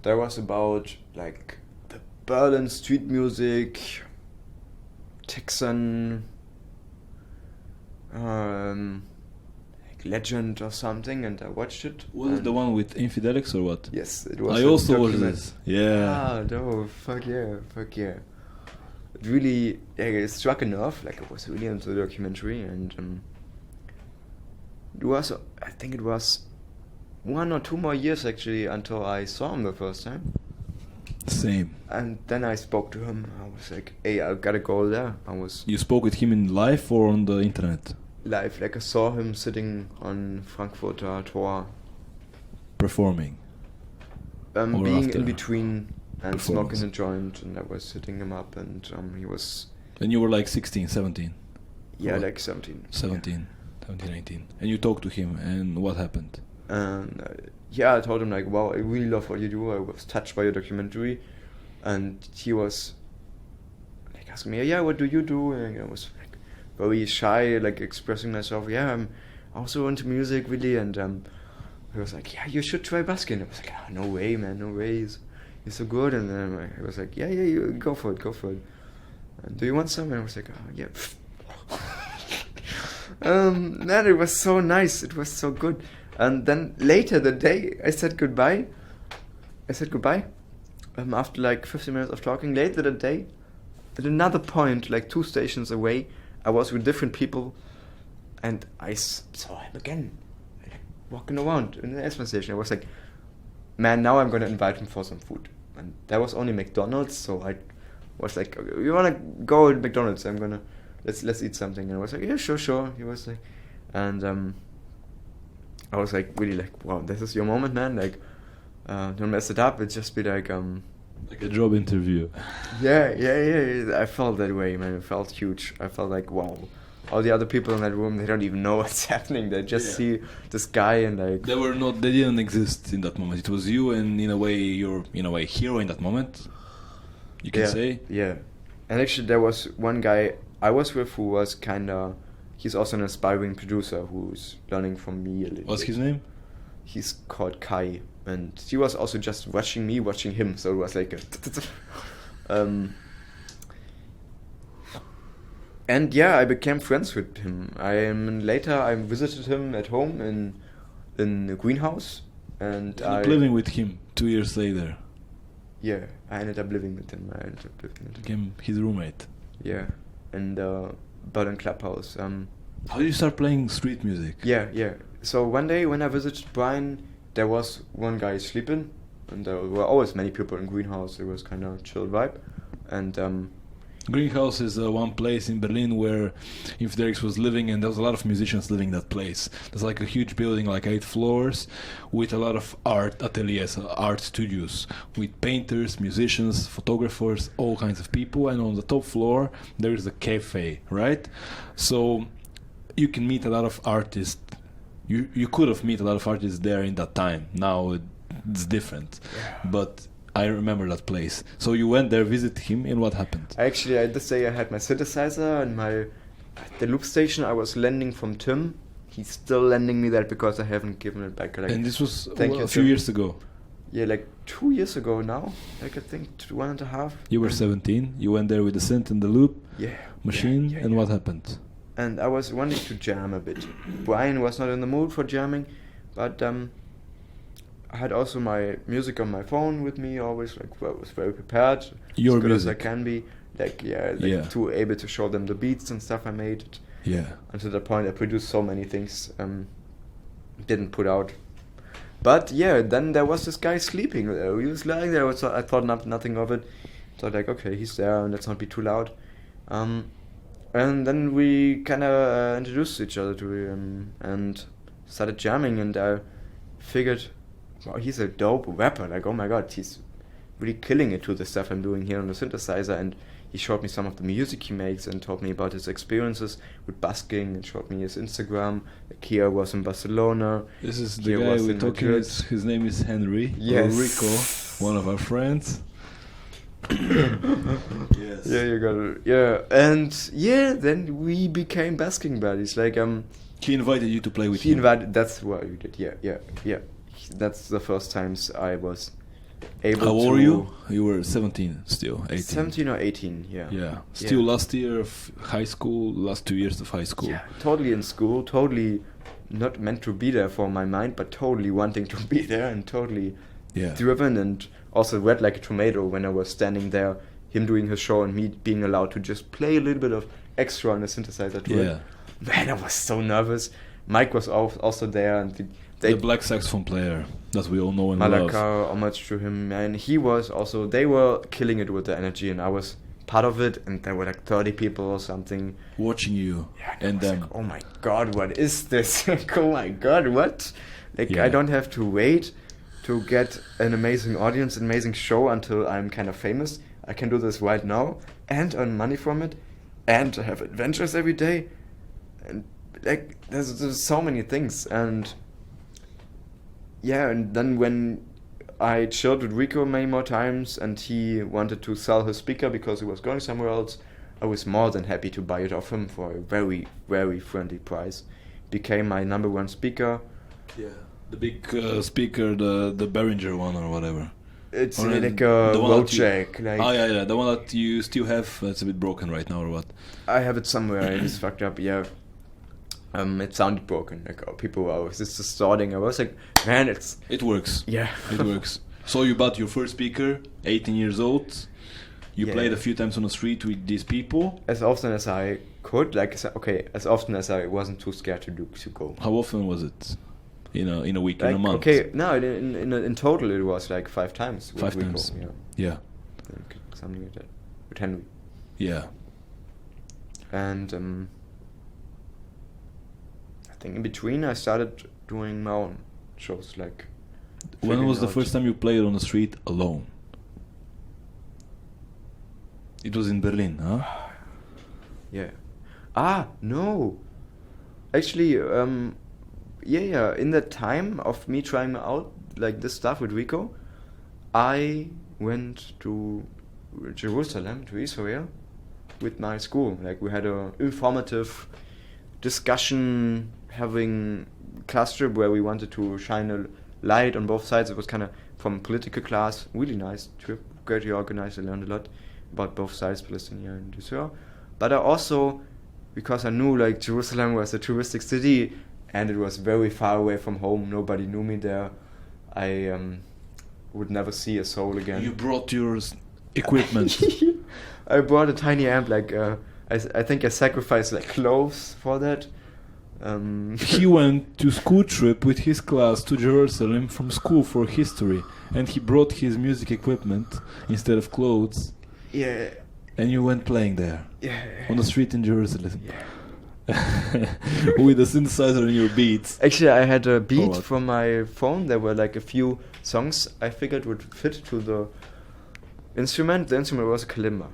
That was about like the Berlin street music, Texan, like legend or something, and I watched it. Was it the one with Infidelix or what? Yes, it was. I also watched this. Yeah. Ah, no, fuck yeah. It really, it struck a nerve. Like, I was really into the documentary, and it was. I think it was 1 or 2 more years actually until I saw him the first time. Same. And then I spoke to him. I was like, "Hey, I gotta go there." You spoke with him in live or on the internet? Live. Like, I saw him sitting on Frankfurter Tor, performing. being in between and performance. smoking a joint, and I was hitting him up, and he was. And you were like 16, 17? Yeah, Or like 17. 17, 18. And you talked to him, and what happened? And I told him like, wow, I really love what you do. I was touched by your documentary. And he was like asking me, yeah, what do you do? And I was like very shy, like expressing myself. Yeah, I'm also into music really. And he was like, yeah, you should try Busking. I was like, oh, no way, man, no way. You're so good. And then I was like, yeah, you go for it. And do you want some? And I was like, oh, yeah. Man, it was so nice. It was so good. And then later the day, I said goodbye. After like 15 minutes of talking, later the day, at another point, like 2 stations away, I was with different people, and I saw him again, like, walking around in the S-Bahn station. I was like, man, now I'm gonna invite him for some food. And there was only McDonald's, so I was like, you wanna go to McDonald's? Let's eat something. And I was like, yeah, sure. He was like, and I was like, really like, wow, this is your moment, man. Like, don't mess it up. It's just be like a job interview. Yeah. I felt that way, man. It felt huge. I felt like, wow. All the other people in that room, they don't even know what's happening. They just see this guy and like. They didn't exist in that moment. It was you, and in a way, you're hero in that moment. You can say. Yeah, and actually, there was one guy I was with who was he's also an aspiring producer who's learning from me a little. What's his name? He's called Kai, and he was also just watching me, watching him. So it was like and yeah, I became friends with him. Later I visited him at home in the greenhouse, and I living with him 2 years later. Yeah, I ended up living with him. Became his roommate. Yeah, and Berlin Clubhouse. How did you start playing street music? Yeah. So one day when I visited Brian, there was one guy sleeping, and there were always many people in greenhouse. It was kind of chill vibe, and Greenhouse is one place in Berlin where Infidelix was living, and there was a lot of musicians living in that place. There's like a huge building, like 8 floors, with a lot of art ateliers, art studios, with painters, musicians, photographers, all kinds of people. And on the top floor, there is a cafe, right? So you can meet a lot of artists. You could have met a lot of artists there in that time. Now it's different, but I remember that place. So you went there, visit him, and what happened? Actually, I this day I had my synthesizer and the loop station I was lending from Tim. He's still lending me that because I haven't given it back. Like, and this was a few years ago. Yeah, like 2 years ago now. Like I think 1.5. You were 17. You went there with the synth and the loop machine, yeah, and what happened? And I was wanting to jam a bit. Brian was not in the mood for jamming, but I had also my music on my phone with me always, like I was very prepared. Your as good music. as I can be. To able to show them the beats and stuff I made. Yeah. Until that point I produced so many things didn't put out. But yeah, then there was this guy sleeping. He was lying there. I thought nothing of it. So like, okay, he's there and let's not be too loud. And then we kind of introduced each other to him and started jamming, and I figured, wow, he's a dope rapper. Like, oh my god, he's really killing it to the stuff I'm doing here on the synthesizer. And he showed me some of the music he makes and told me about his experiences with busking and showed me his Instagram. Like, here was in Barcelona. This is the guy we're talking with. His name is Henry. Yes. Or Rico, one of our friends. Yes. Yeah, you got it. Yeah, and yeah, then we became busking buddies. Like, he invited you to play with him. He invited. That's what we did. Yeah. That's the first times I was able to. How old were you? You were 17 still, 18. 17 or 18, yeah. Yeah. Still last year of high school, last 2 years of high school. Yeah, totally in school, totally not meant to be there for my mind, but totally wanting to be there and totally driven, and also red like a tomato when I was standing there, him doing his show and me being allowed to just play a little bit of extra on the synthesizer to it. Man, I was so nervous. Mike was also there, and the black saxophone player that we all know and love. Malaka, homage to him, and he was also, they were killing it with the energy, and I was part of it, and there were like 30 people or something watching you, and them. Like, oh my god, what is this? Like, oh my god, what? Like, I don't have to wait to get an amazing audience, an amazing show until I'm kind of famous. I can do this right now and earn money from it and have adventures every day, and like there's so many things. And yeah, and then when I chilled with Rico many more times and he wanted to sell his speaker because he was going somewhere else, I was more than happy to buy it off him for a very, very friendly price. Became my number one speaker. Yeah, the big speaker, the Behringer one or whatever. It's Or like the a one road that you- jack. yeah, the one that you still have. It's a bit broken right now, or what? I have it somewhere. It's fucked up. Yeah. It sounded broken. Like people were just distorting. I was like, man, it's It works. yeah. It works. So you bought your first speaker, 18 years old. You Yeah. played a few times on the street with these people. As often as I could, as often as I wasn't too scared to go. How often was it? In a week, in Like, a month? okay, no, in total it was like 5 times. with 5 Rico, times. Yeah, Yeah, like something like that with Henry. yeah. And I think in between I started doing my own shows. Like, When figuring was the out- first time you played on the street alone? It was in Berlin, huh? Yeah. No. Actually, yeah. In that time of me trying out like this stuff with Rico, I went to Jerusalem, to Israel, with my school. Like we had a informative discussion, having class trip where we wanted to shine a light on both sides. It was kind of from political class, really nice trip, greatly organized. I learned a lot about both sides, Palestine and Israel. But I also, because I knew like Jerusalem was a touristic city and it was very far away from home, nobody knew me there, I would never see a soul again. You brought your equipment. I brought a tiny amp, like I think I sacrificed like clothes for that. He went to school trip with his class to Jerusalem from school for history, and he brought his music equipment instead of clothes, Yeah, and you went playing there yeah. on the street in Jerusalem Yeah. with a synthesizer and your beats. Actually, I had a beat what? from my phone. There were like a few songs I figured would fit to the instrument. The instrument was a kalimba.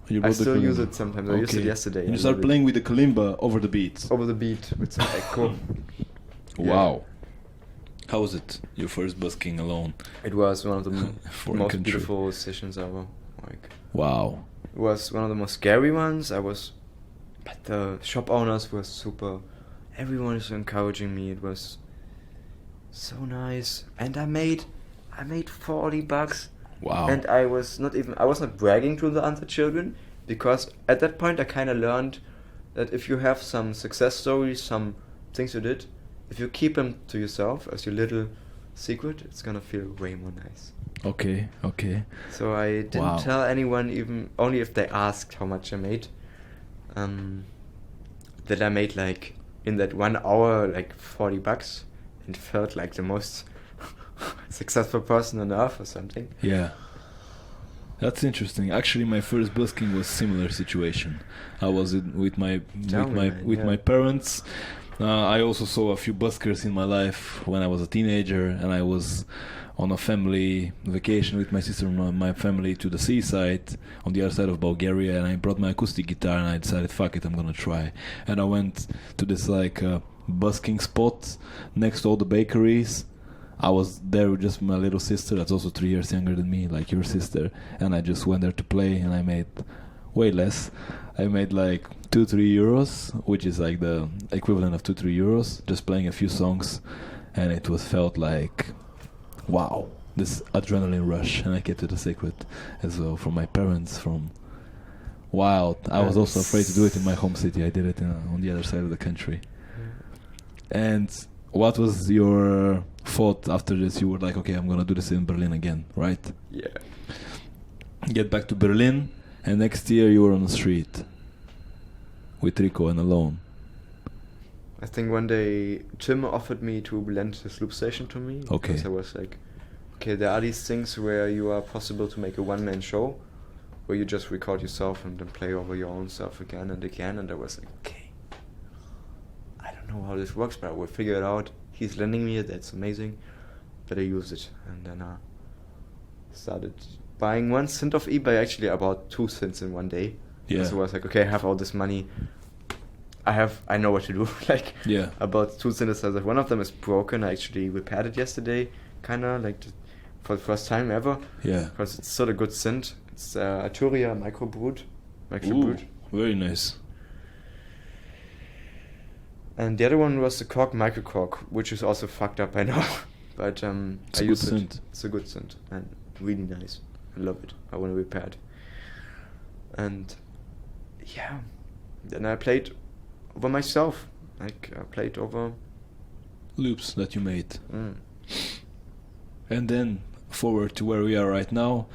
You I brought the still use kalimba. it sometimes. I used it Okay. yesterday. And you I start love it. playing with the kalimba over the beats. Over the beat with some echo. Yeah. Wow. How was it? Your first busking alone? It was one of the Foreign most country. beautiful sessions ever. Like, Wow. it was one of the most scary ones. But the shop owners were super. Everyone was encouraging me. It was so nice, and I made $40. Wow. And I was not bragging to the other children, because at that point I kind of learned that if you have some success stories, some things you did, if you keep them to yourself as your little secret, it's gonna feel way more nice. Okay. So I didn't Wow. tell anyone, even only if they asked how much I made. That I made like in that 1 hour like $40 and felt like the most successful person on earth or something. Yeah. That's interesting. Actually, my first busking was similar situation. I was with my parents. I also saw a few buskers in my life when I was a teenager, and I was on a family vacation with my sister and my family to the seaside on the other side of Bulgaria, and I brought my acoustic guitar and I decided, fuck it, I'm gonna try. And I went to this like busking spot next to all the bakeries. I was there with just my little sister that's also 3 years younger than me, like your sister, and I just went there to play, and I made way less. I made like 2-3 euros, which is like the equivalent of 2-3 euros, just playing a few songs, and it was felt like, wow, this adrenaline rush. And I kept it a secret as well from my parents. From wild, I was also afraid to do it in my home city. I did it on the other side of the country. And what was your thought after this? You were like, okay, I'm gonna do this in Berlin again, right? Yeah. Get back to Berlin, and next year you were on the street with Rico and alone. I think one day Tim offered me to lend his loop station to me. Okay. Because I was like, okay, there are these things where you are possible to make a one-man show, where you just record yourself and then play over your own stuff again and again. And I was like, okay, I don't know how this works, but I will figure it out. He's lending me it, that's amazing. Better use it. And then I started buying 1 cent off eBay. Actually, I bought 2 cents in one day. Yeah. So I was like, okay, I have all this money. I know what to do. Like Yeah. about 2 synthesizers. One of them is broken. I actually repaired it yesterday, kinda like for the first time ever. Yeah. Because it's sort of good synth. It's Arturia microbrute. Ooh, very nice. And the other one was the Korg Micro Korg, which is also fucked up by now. But It's I a good use it. synth. It's a good synth and really nice. I love it. I want to repair it. And yeah, then I played over myself. Like I played over. Loops that you made. Mm. And then forward to where we are right now.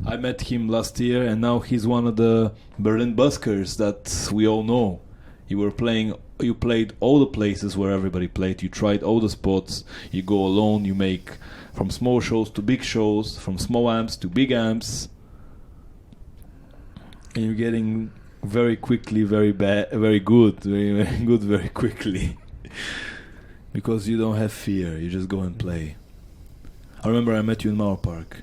I met him last year, and now he's one of the Berlin buskers that we all know. You played all the places where everybody played. You tried all the spots. You go alone. You make from small shows to big shows, from small amps to big amps, and you're getting very quickly very good, very good very quickly. Because you don't have fear. You just go and play. I remember I met you in Mauer Park.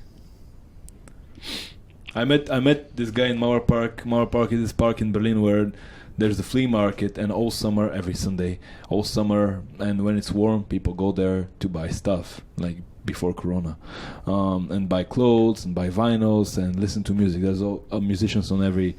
I met this guy in Mauer Park. Mauer Park is this park in Berlin where there's a flea market, and all summer, every Sunday, all summer, and when it's warm, people go there to buy stuff, like before Corona, and buy clothes and buy vinyls and listen to music. There's musicians on every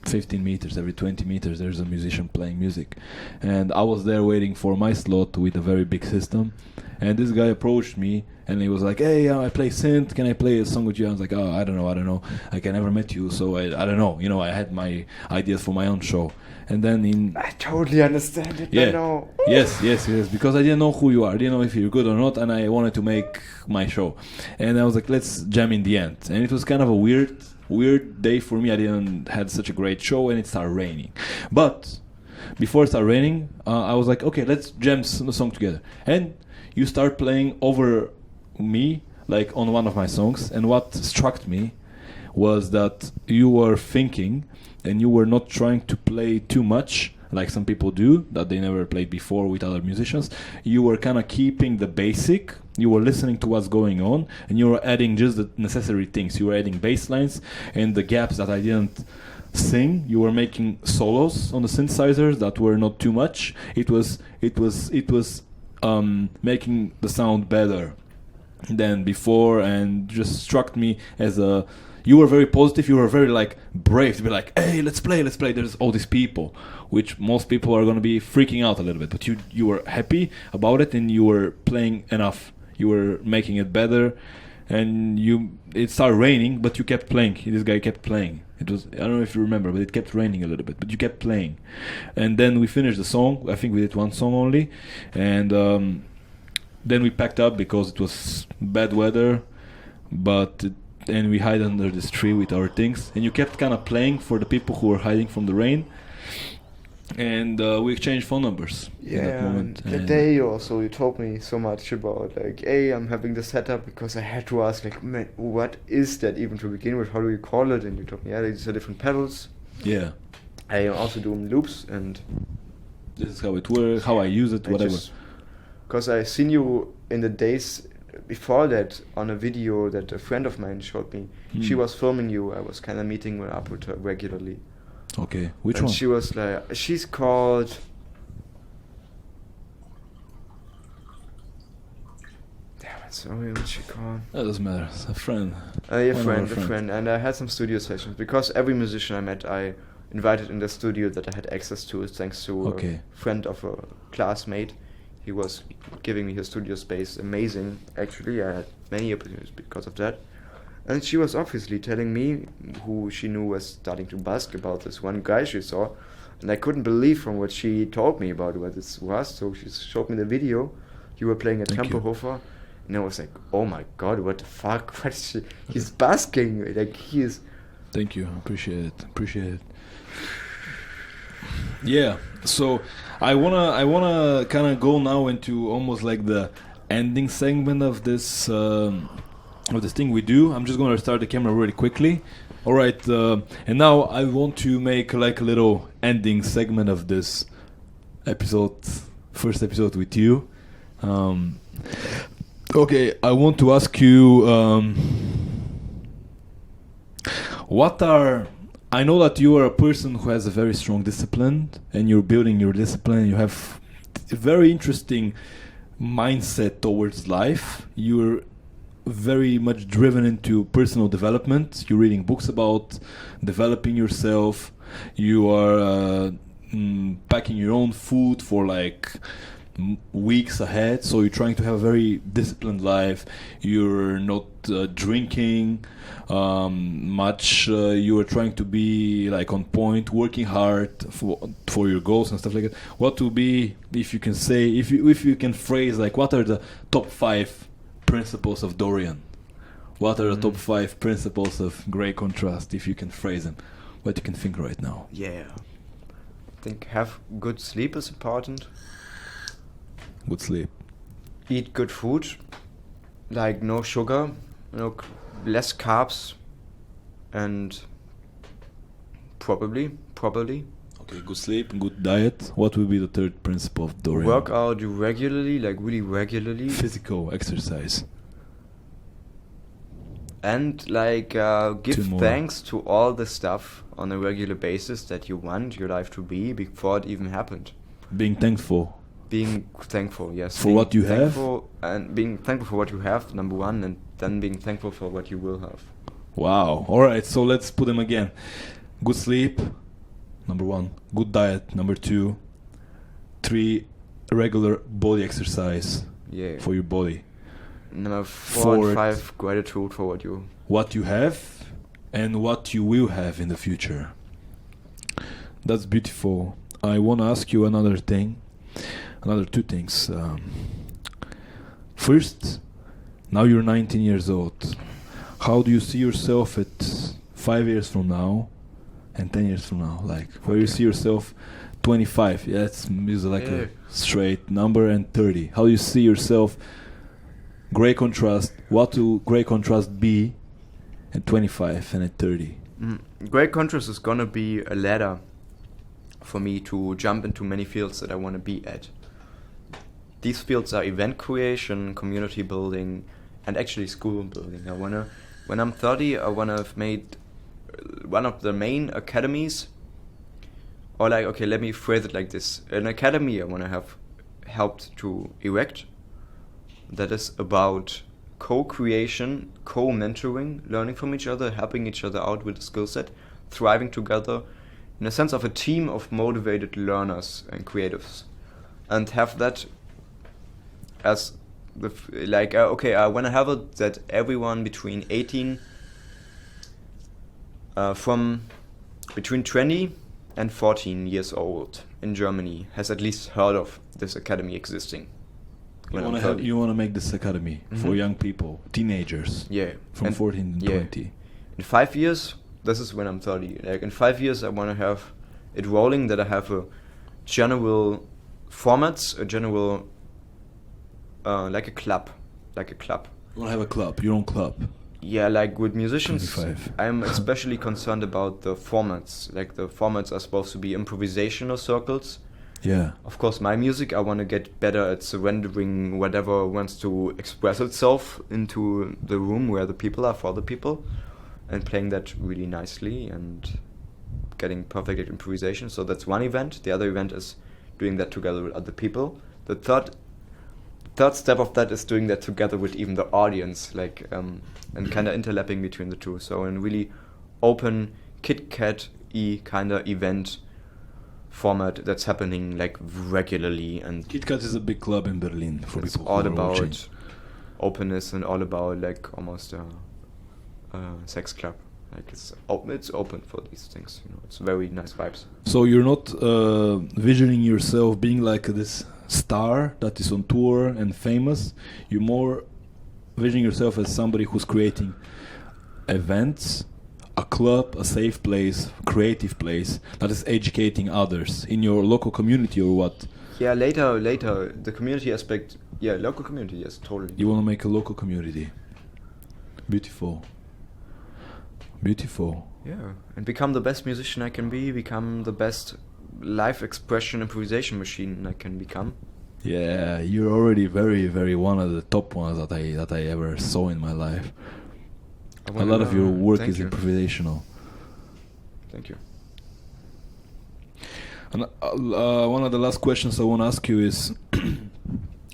15 meters, every 20 meters, there's a musician playing music. And I was there waiting for my slot with a very big system, and this guy approached me and he was like, hey, I play synth, can I play a song with you? I was like, oh, I don't know, I never met you, so I don't know, I had my ideas for my own show. And then I totally understand it. Yeah. Now. Yes, because I didn't know who you are, I didn't know if you're good or not, and I wanted to make my show. And I was like, let's jam in the end. And it was kind of a weird day for me. I didn't had such a great show, and it started raining. But before it started raining, I was like, okay, let's jam a song together. And you start playing over me, like on one of my songs. And what struck me was that you were thinking, and you were not trying to play too much, like some people do, that they never played before with other musicians. You were kind of keeping the basic. You were listening to what's going on, and you were adding just the necessary things. You were adding bass lines and the gaps that I didn't sing. You were making solos on the synthesizers that were not too much. It was making the sound better than before, and just struck me as a. You were very positive. You were very like brave to be like, "Hey, let's play." There's all these people, which most people are gonna be freaking out a little bit. But you were happy about it, and you were playing enough. You were making it better, and it started raining, but you kept playing. This guy kept playing. It was, I don't know if you remember, but it kept raining a little bit, but you kept playing. And then we finished the song. I think we did one song only, and then we packed up because it was bad weather, and we hid under this tree with our things. And you kept kind of playing for the people who were hiding from the rain. And we exchanged phone numbers in that moment. And the day also, you told me so much about like, hey, I'm having this setup, because I had to ask like, man, what is that even to begin with? How do you call it? And you told me, yeah, these are different pedals. Yeah. I also do loops, and this is how it works, how I use it, whatever. Because I seen you in the days before that on a video that a friend of mine showed me. She was filming you. I was kind of meeting up with her regularly. Okay, which and one? She was like, she's called. Damn it, sorry, what's she called? That doesn't matter. It's a friend. A friend. And I had some studio sessions, because every musician I met, I invited in the studio that I had access to, thanks to a friend of a classmate. He was giving me his studio space. Amazing, actually. I had many opportunities because of that. And she was obviously telling me, who she knew was starting to busk, about this one guy she saw. And I couldn't believe from what she told me about what this was. So she showed me the video. You were playing at Tempelhofer. And I was like, oh my god, what the fuck? What is she? He's busking. Like, he is... Thank you. Appreciate it. Yeah. So I wanna kind of go now into almost like the ending segment of this thing we do. I'm just gonna start the camera really quickly. All right. And now I want to make like a little ending segment of this first episode with you. Okay. I want to ask you, what are I know that you are a person who has a very strong discipline, and you're building your discipline. You have a very interesting mindset towards life. You're very much driven into personal development. You're reading books about developing yourself. You are packing your own food for like weeks ahead, so you're trying to have a very disciplined life. You're not drinking much. You are trying to be like on point, working hard for your goals and stuff like that. What would be, if you can say, if you can phrase, like, what are the top 5 principles of Dorian? What are the top 5 principles of Grey Contrast, if you can phrase them? What you can think right now? Yeah. I think have good sleep is important. Good sleep. Eat good food, like no sugar, less carbs, and properly. Okay, good sleep, good diet. What will be the third principle of Dorian? Work out regularly, like really regularly. Physical exercise. And like give thanks to all the stuff on a regular basis that you want your life to be before it even happened. Being thankful. Being thankful, yes. For what you have? And being thankful for what you have, number one, and then being thankful for what you will have. Wow. Alright, so let's put them again. Good sleep, number 1. Good diet, number 2. 3, regular body exercise for your body. Number 4 and 5, gratitude for what you have and what you will have in the future. That's beautiful. I want to ask you another 2 things. First, now you're 19 years old. How do you see yourself at 5 years from now and 10 years from now? Like, where you see yourself 25? Yeah, it's like a straight number, and 30. How do you see yourself? Grey Contrast. What will Grey Contrast be at 25 and at 30? Grey Contrast is gonna be a ladder for me to jump into many fields that I want to be at. These fields are event creation, community building, and actually school building. When I'm 30, I wanna have made one of the main academies, or like, okay, let me phrase it like this: an academy I wanna have helped to erect. That is about co-creation, co-mentoring, learning from each other, helping each other out with a skill set, thriving together, in a sense of a team of motivated learners and creatives, and have that as the I want to have it that everyone between 18, from between 20 and 14 years old in Germany has at least heard of this academy existing. You want to make this academy for young people, teenagers, from 14 to 20. In 5 years, this is when I'm 30. Like in 5 years, I want to have it rolling, that I have a general formats, a general like a club. You want to have a club, your own club. Yeah, like with musicians, 25. I'm especially concerned about the formats. Like the formats are supposed to be improvisational circles. Yeah. Of course, my music, I want to get better at surrendering whatever wants to express itself into the room where the people are for the people, and playing that really nicely and getting perfect at improvisation. So that's one event. The other event is doing that together with other people. The third step of that is doing that together with even the audience, like and kind of interlapping between the two. So a really open Kit Kat-y kind of event format that's happening like regularly. And Kit Kat is a big club in Berlin for people all who are about watching. Openness and all about like almost a sex club. Like it's open for these things. It's very nice vibes. So you're not visioning yourself being like this star that is on tour and famous. You're more visioning yourself as somebody who's creating events, a club, a safe place, creative place that is educating others in your local community, or what? Yeah, later, the community aspect. Yeah, local community, yes, totally. You want to make a local community. Beautiful. Yeah, and become the best musician I can be, become the best live expression improvisation machine I can become. Yeah, you're already very, very one of the top ones that I ever saw in my life. A lot of your work is improvisational. Thank you. And one of the last questions I want to ask you is,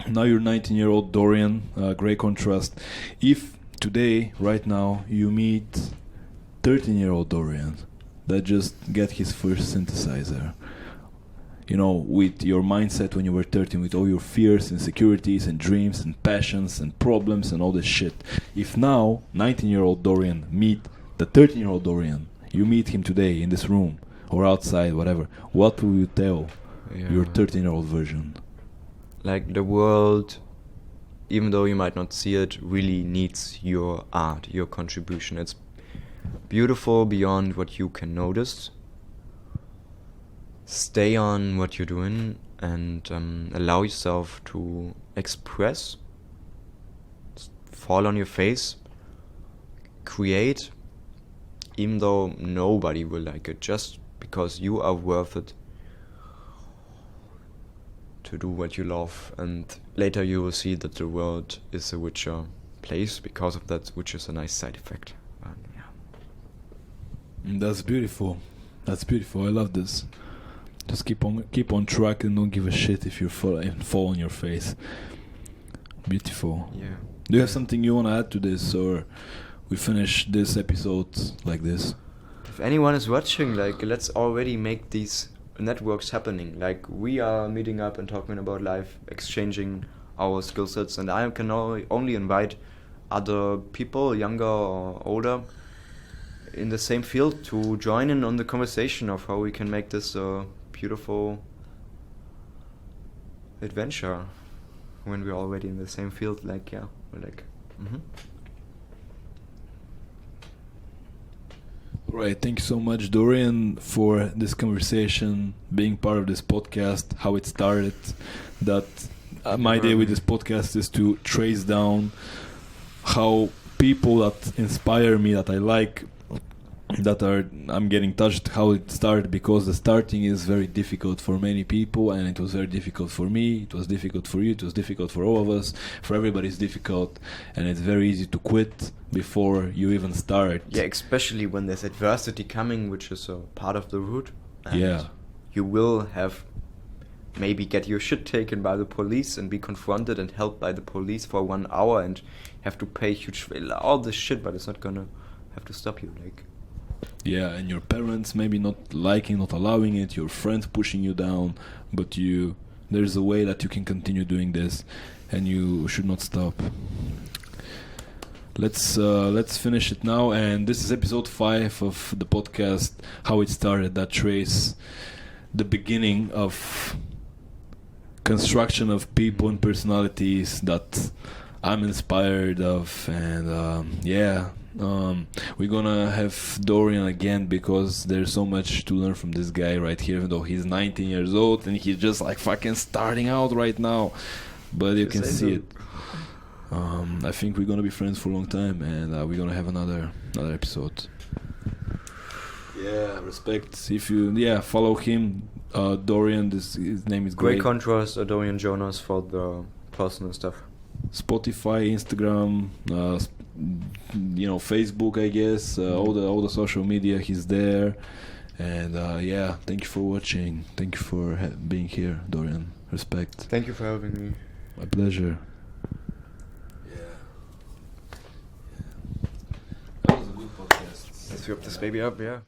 now you're 19-year-old Dorian, great contrast. If today, right now, you meet 13-year-old Dorian that just get his first synthesizer, you know, with your mindset when you were 13, with all your fears, insecurities, and dreams, and passions, and problems, and all this shit. If now, 19-year-old Dorian meet the 13-year-old Dorian, you meet him today in this room, or outside, whatever, what will you tell your 13-year-old version? Like, the world, even though you might not see it, really needs your art, your contribution. It's beautiful beyond what you can notice. Stay on what you're doing and allow yourself to express. Fall on your face. Create, even though nobody will like it, just because you are worth it to do what you love. And later you will see that the world is a richer place because of that, which is a nice side effect. That's beautiful. That's beautiful. I love this. Just keep on track and don't give a shit if you fall on your face. Beautiful. Yeah. Do you have something you want to add to this, or we finish this episode like this? If anyone is watching, like, let's already make these networks happening. Like, we are meeting up and talking about life, exchanging our skill sets, and I can only invite other people, younger or older, in the same field to join in on the conversation of how we can make this a beautiful adventure when we're already in the same field. Like, yeah, we're like, Right, thank you so much, Dorian, for this conversation, being part of this podcast, how it started. That my idea with this podcast is to trace down how people that inspire me, that I like, I'm getting touched, how it started, because the starting is very difficult for many people, and it was very difficult for me, it was difficult for you, it was difficult for all of us, for everybody it's difficult, and it's very easy to quit before you even start. Yeah, especially when there's adversity coming, which is a part of the route. And yeah. You will have maybe get your shit taken by the police and be confronted and held by the police for 1 hour and have to pay huge, all this shit, but it's not gonna have to stop you, like. Yeah, and your parents maybe not liking, not allowing it, your friends pushing you down, but there's a way that you can continue doing this, and you should not stop. Let's finish it now, and this is episode 5 of the podcast, how it started, that trace the beginning of construction of people and personalities that I'm inspired of, and we're gonna have Dorian again because there's so much to learn from this guy right here, even though he's 19 years old and he's just like fucking starting out right now, but you can see it. I think we're gonna be friends for a long time, and we're gonna have another episode. Yeah, respect. If you follow him, Dorian. His name is Great Contrast, Dorian Jonas for the personal stuff. Spotify, Instagram, Facebook, I guess, all the social media. He's there, and thank you for watching. Thank you for being here, Dorian. Respect. Thank you for having me. My pleasure. That was a good podcast. Let's wrap this baby up, yeah.